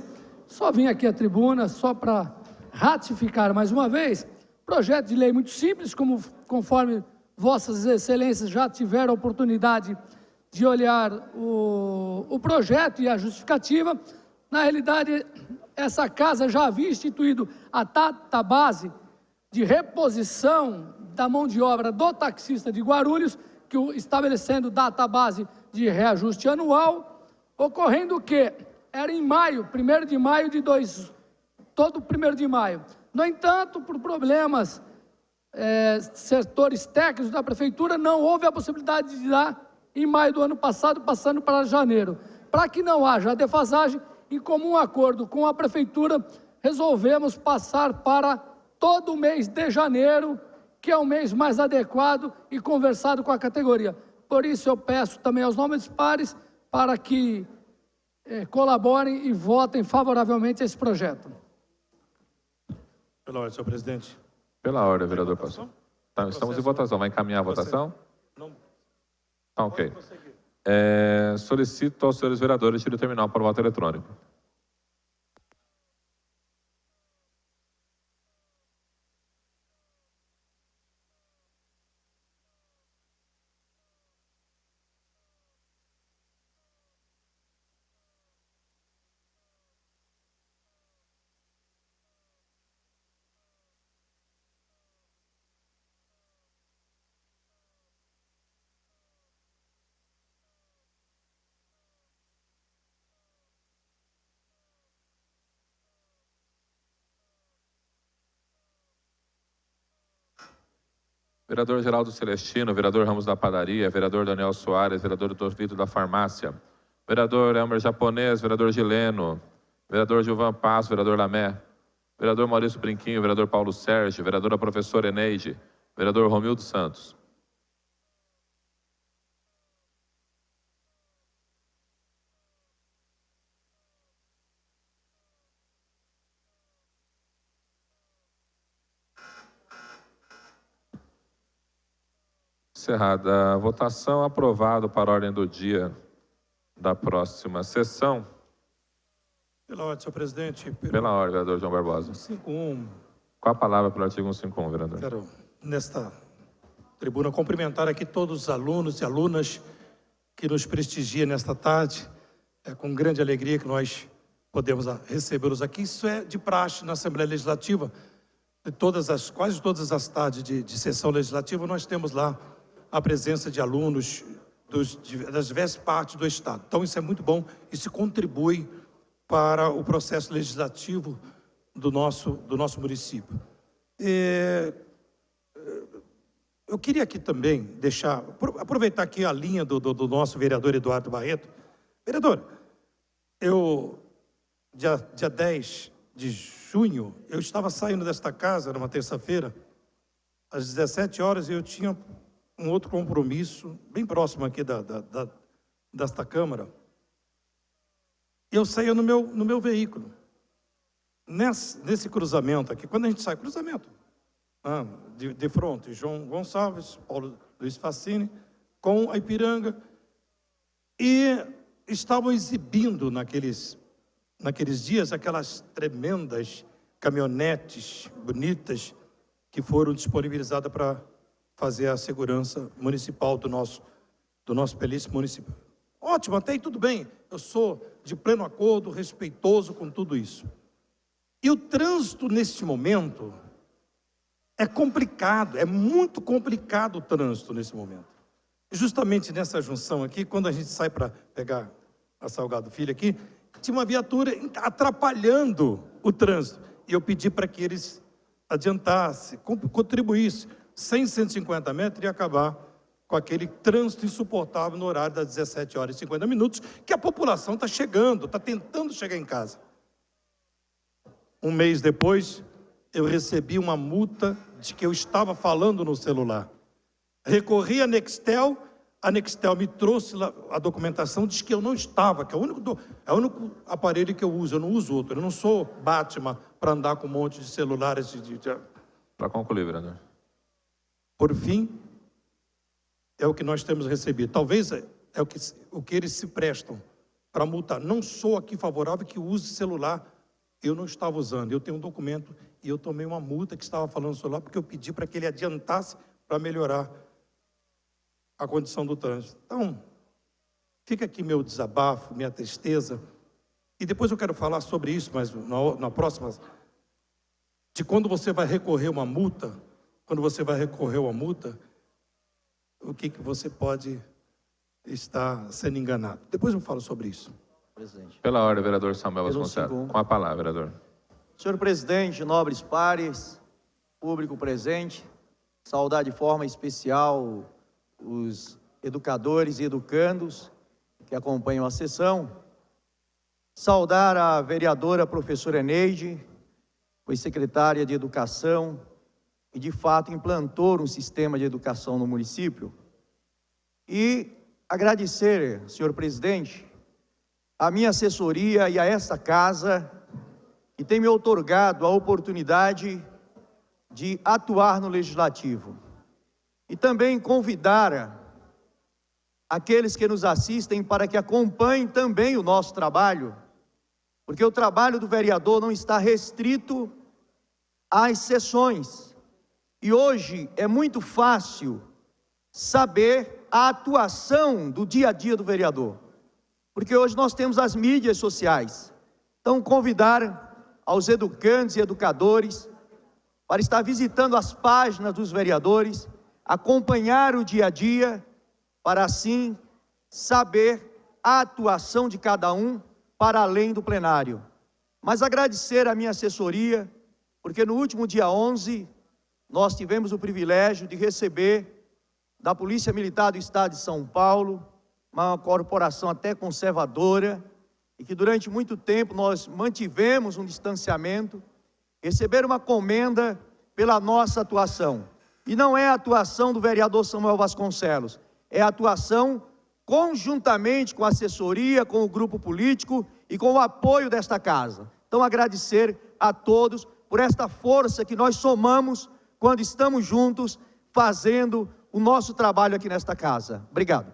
só vim aqui à tribuna só para ratificar mais uma vez projeto de lei muito simples, conforme vossas excelências já tiveram a oportunidade de olhar o projeto e a justificativa. Na realidade, essa casa já havia instituído a database de reposição da mão de obra do taxista de Guarulhos, que estabelecendo database de reajuste anual, ocorrendo que era em maio, 1º de maio todo 1º de maio. No entanto, por problemas, setores técnicos da prefeitura, não houve a possibilidade de dar em maio do ano passado, passando para janeiro. Para que não haja defasagem, em comum acordo com a prefeitura, resolvemos passar para todo o mês de janeiro, que é o mês mais adequado e conversado com a categoria. Por isso eu peço também aos nobres pares para que colaborem e votem favoravelmente a esse projeto. Pela ordem, senhor presidente. Pela ordem, vereador Pastor. Tá, estamos em votação. Vai encaminhar a votação? Não. Tá, ok. Solicito aos senhores vereadores tiro terminal para o voto eletrônico. Vereador Geraldo Celestino, vereador Ramos da Padaria, vereador Daniel Soares, vereador Vitor da Farmácia, vereador Elmer Japonês, vereador Gileno, vereador Gilvan Passo, vereador Lamé, vereador Maurício Brinquinho, vereador Paulo Sérgio, vereadora professora Eneide, vereador Romildo Santos. Encerrada a votação, aprovado para a ordem do dia da próxima sessão. Pela ordem, senhor presidente. Pela ordem, vereador João Barbosa. 151. Qual a palavra para o artigo 151, vereador? Quero, nesta tribuna, cumprimentar aqui todos os alunos e alunas que nos prestigiam nesta tarde. É com grande alegria que nós podemos recebê-los aqui. Isso é de praxe na Assembleia Legislativa. De quase todas as tardes de sessão legislativa, nós temos lá a presença de alunos das diversas partes do Estado. Então, isso é muito bom, isso contribui para o processo legislativo do nosso município. Eu queria aqui também aproveitar aqui a linha do nosso vereador Eduardo Barreto. Vereador, dia 10 de junho, eu estava saindo desta casa, numa terça-feira, às 17 horas, e eu tinha um outro compromisso, bem próximo aqui desta Câmara. Eu saía no meu veículo. Nesse cruzamento aqui, quando a gente sai, cruzamento, de frente, João Gonçalves, Paulo Luiz Facini, com a Ipiranga, e estavam exibindo naqueles dias aquelas tremendas caminhonetes bonitas que foram disponibilizadas para fazer a segurança municipal do nosso belíssimo município. Ótimo, até aí tudo bem. Eu sou de pleno acordo, respeitoso com tudo isso. E o trânsito, neste momento, é complicado, é muito complicado o trânsito nesse momento. Justamente nessa junção aqui, quando a gente sai para pegar a Salgado Filho aqui, tinha uma viatura atrapalhando o trânsito. E eu pedi para que eles adiantassem, contribuíssem 100, 150 metros e acabar com aquele trânsito insuportável no horário das 17 horas e 50 minutos, que a população está chegando, está tentando chegar em casa. Um mês depois, eu recebi uma multa de que eu estava falando no celular. Recorri à Nextel, a Nextel me trouxe a documentação, diz que eu não estava, que é o único aparelho que eu uso, eu não uso outro, eu não sou Batman para andar com um monte de celulares. Para concluir, vereador. Por fim, é o que nós temos recebido. Talvez é o que eles se prestam para multar. Não sou aqui favorável que use celular, eu não estava usando, eu tenho um documento e eu tomei uma multa que estava falando no celular porque eu pedi para que ele adiantasse para melhorar a condição do trânsito. Então, fica aqui meu desabafo, minha tristeza, e depois eu quero falar sobre isso, mas na próxima, de quando você vai recorrer uma multa, o que você pode estar sendo enganado. Depois eu falo sobre isso. Presidente. Pela ordem, vereador Samuel Vasconcelos. Com a palavra, vereador. Senhor presidente, nobres pares, público presente, saudar de forma especial os educadores e educandos que acompanham a sessão. Saudar a vereadora professora Eneide, foi secretária de Educação e, de fato, implantou um sistema de educação no município. E agradecer, senhor presidente, a minha assessoria e a essa casa, que tem me outorgado a oportunidade de atuar no Legislativo. E também convidar aqueles que nos assistem para que acompanhem também o nosso trabalho, porque o trabalho do vereador não está restrito às sessões. E hoje é muito fácil saber a atuação do dia a dia do vereador, porque hoje nós temos as mídias sociais. Então, convidar aos educandes e educadores para estar visitando as páginas dos vereadores, acompanhar o dia a dia, para assim saber a atuação de cada um para além do plenário. Mas agradecer a minha assessoria, porque no último dia 11, nós tivemos o privilégio de receber da Polícia Militar do Estado de São Paulo, uma corporação até conservadora, e que durante muito tempo nós mantivemos um distanciamento, receber uma comenda pela nossa atuação. E não é a atuação do vereador Samuel Vasconcelos, é a atuação conjuntamente com a assessoria, com o grupo político e com o apoio desta casa. Então, agradecer a todos por esta força que nós somamos quando estamos juntos fazendo o nosso trabalho aqui nesta casa. Obrigado.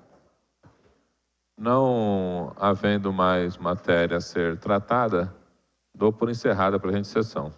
Não havendo mais matéria a ser tratada, dou por encerrada a presente sessão.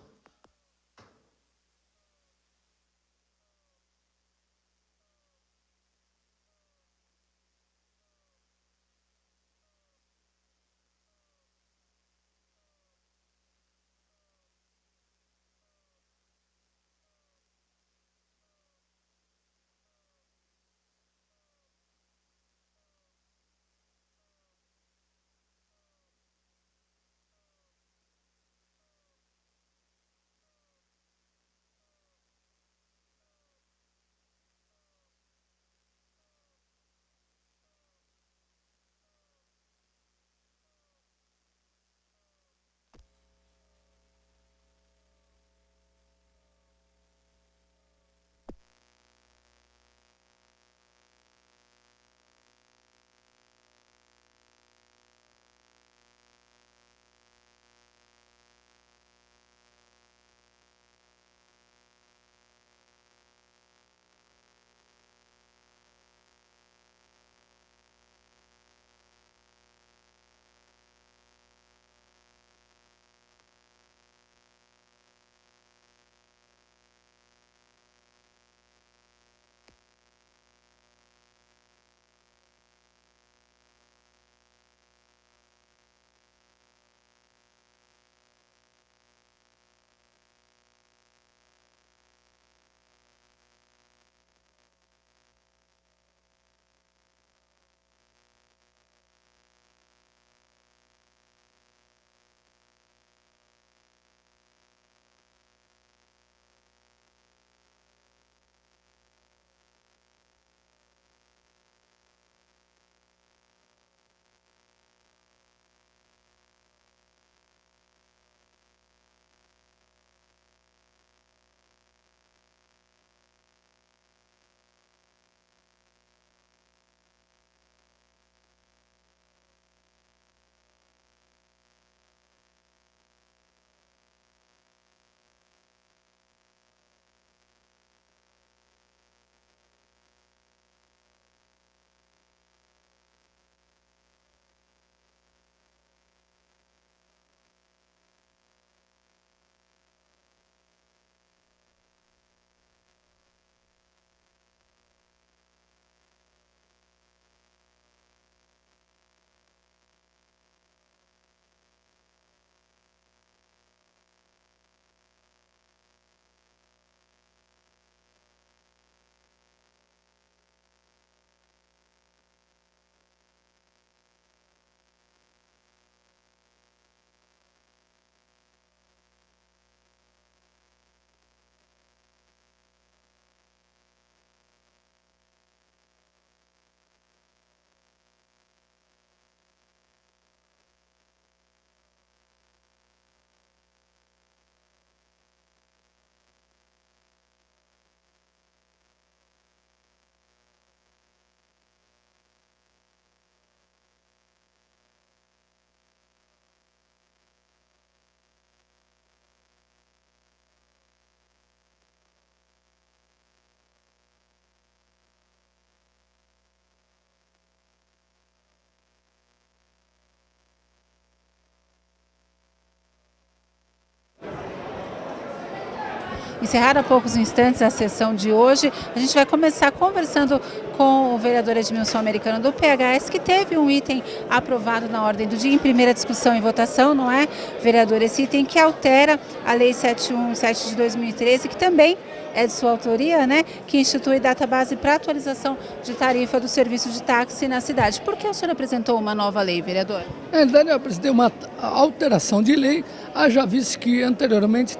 encerrar há poucos instantes a sessão de hoje. A gente vai começar conversando com o vereador Edmilson Americano do PHS, que teve um item aprovado na ordem do dia em primeira discussão e votação, não é, vereador? Esse item que altera a Lei 717 de 2013, que também é de sua autoria, né, que institui database para atualização de tarifa do serviço de táxi na cidade. Por que o senhor apresentou uma nova lei, vereador? Na verdade, eu apresentei uma alteração de lei, haja visto que anteriormente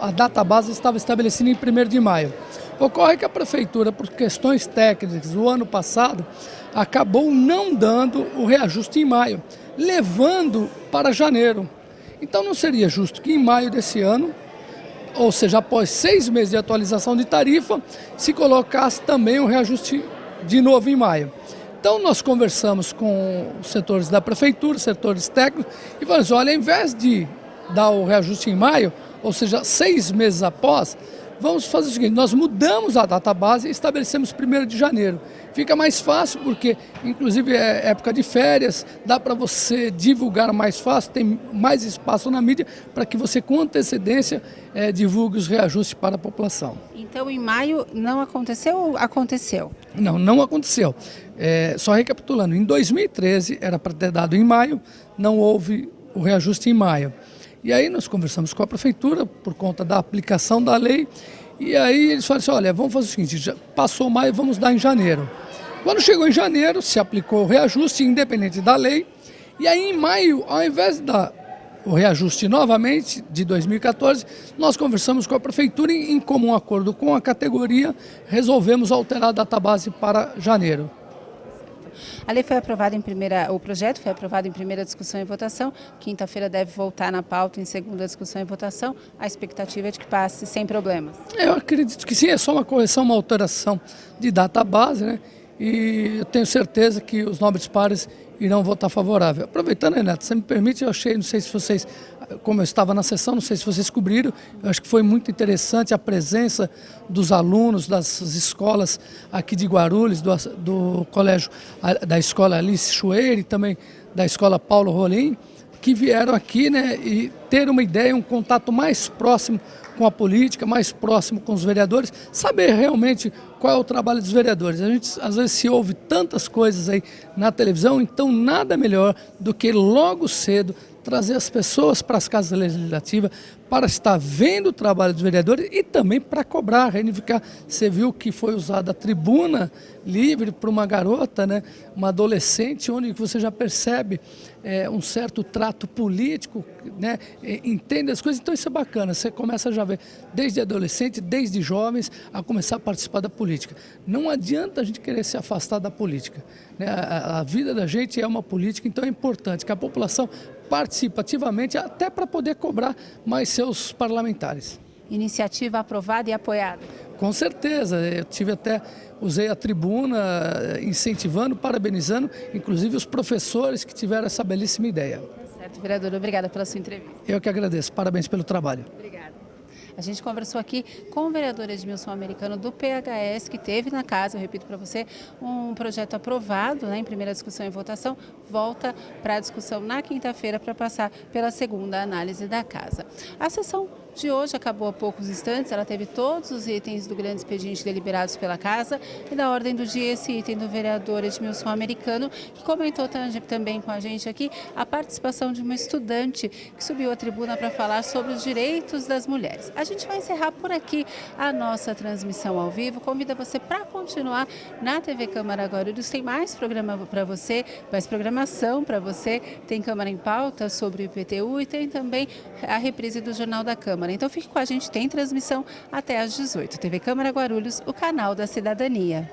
a database estava estabelecida em 1º de maio. Ocorre que a Prefeitura, por questões técnicas, o ano passado, acabou não dando o reajuste em maio, levando para janeiro. Então não seria justo que em maio desse ano, ou seja, após 6 meses de atualização de tarifa, se colocasse também o reajuste de novo em maio. Então nós conversamos com os setores da Prefeitura, setores técnicos, e falamos, olha, ao invés de dar o reajuste em maio, ou seja, 6 meses após, vamos fazer o seguinte, nós mudamos a database e estabelecemos 1º de janeiro. Fica mais fácil porque, inclusive, é época de férias, dá para você divulgar mais fácil, tem mais espaço na mídia para que você, com antecedência, divulgue os reajustes para a população. Então, em maio não aconteceu ou aconteceu? Não, não aconteceu. Só recapitulando, em 2013 era para ter dado em maio, não houve o reajuste em maio. E aí nós conversamos com a Prefeitura por conta da aplicação da lei, e aí eles falaram assim, olha, vamos fazer o seguinte, já passou maio, vamos dar em janeiro. Quando chegou em janeiro, se aplicou o reajuste, independente da lei, e aí em maio, ao invés de dar o reajuste novamente, de 2014, nós conversamos com a Prefeitura e, em comum acordo com a categoria, resolvemos alterar a database para janeiro. A lei foi aprovada o projeto foi aprovado em primeira discussão e votação, quinta-feira deve voltar na pauta em segunda discussão e votação, a expectativa é de que passe sem problemas. Eu acredito que sim, é só uma correção, uma alteração de database, né? E eu tenho certeza que os nobres pares irão votar favorável. Aproveitando, Renato, você me permite, eu achei, não sei se vocês, como eu estava na sessão, não sei se vocês cobriram, eu acho que foi muito interessante a presença dos alunos das escolas aqui de Guarulhos, do colégio, da escola Alice Chueire e também da escola Paulo Rolim, que vieram aqui, né, e ter uma ideia, um contato mais próximo com a política, mais próximo com os vereadores, saber realmente qual é o trabalho dos vereadores. A gente, às vezes, se ouve tantas coisas aí na televisão, então nada melhor do que logo cedo trazer as pessoas para as casas legislativas para estar vendo o trabalho dos vereadores e também para cobrar, reivindicar. Você viu que foi usada a tribuna livre para uma garota, né, uma adolescente, onde você já percebe um certo trato político, né, entende as coisas. Então isso é bacana, você começa a já ver desde adolescente, desde jovens, a começar a participar da política. Não adianta a gente querer se afastar da política, né? A vida da gente é uma política, então é importante que a população participe ativamente até para poder cobrar mais seus parlamentares. Iniciativa aprovada e apoiada? Com certeza, eu usei a tribuna incentivando, parabenizando, inclusive os professores que tiveram essa belíssima ideia. Certo, vereador, obrigada pela sua entrevista. Eu que agradeço, parabéns pelo trabalho. Obrigada. A gente conversou aqui com o vereador Edmilson Americano do PHS, que teve na casa, eu repito para você, um projeto aprovado, né, em primeira discussão e votação, volta para a discussão na quinta-feira para passar pela segunda análise da casa. A sessão de hoje acabou há poucos instantes, ela teve todos os itens do grande expediente deliberados pela casa e da ordem do dia esse item do vereador Edmilson Americano, que comentou também com a gente aqui a participação de uma estudante que subiu à tribuna para falar sobre os direitos das mulheres. A gente vai encerrar por aqui a nossa transmissão ao vivo, convida você para continuar na TV Câmara Guarulhos, tem mais programa para você, mais programação para você, tem Câmara em Pauta sobre o IPTU e tem também a reprise do Jornal da Câmara. Então fique com a gente, tem transmissão até às 18h. TV Câmara Guarulhos, o canal da cidadania.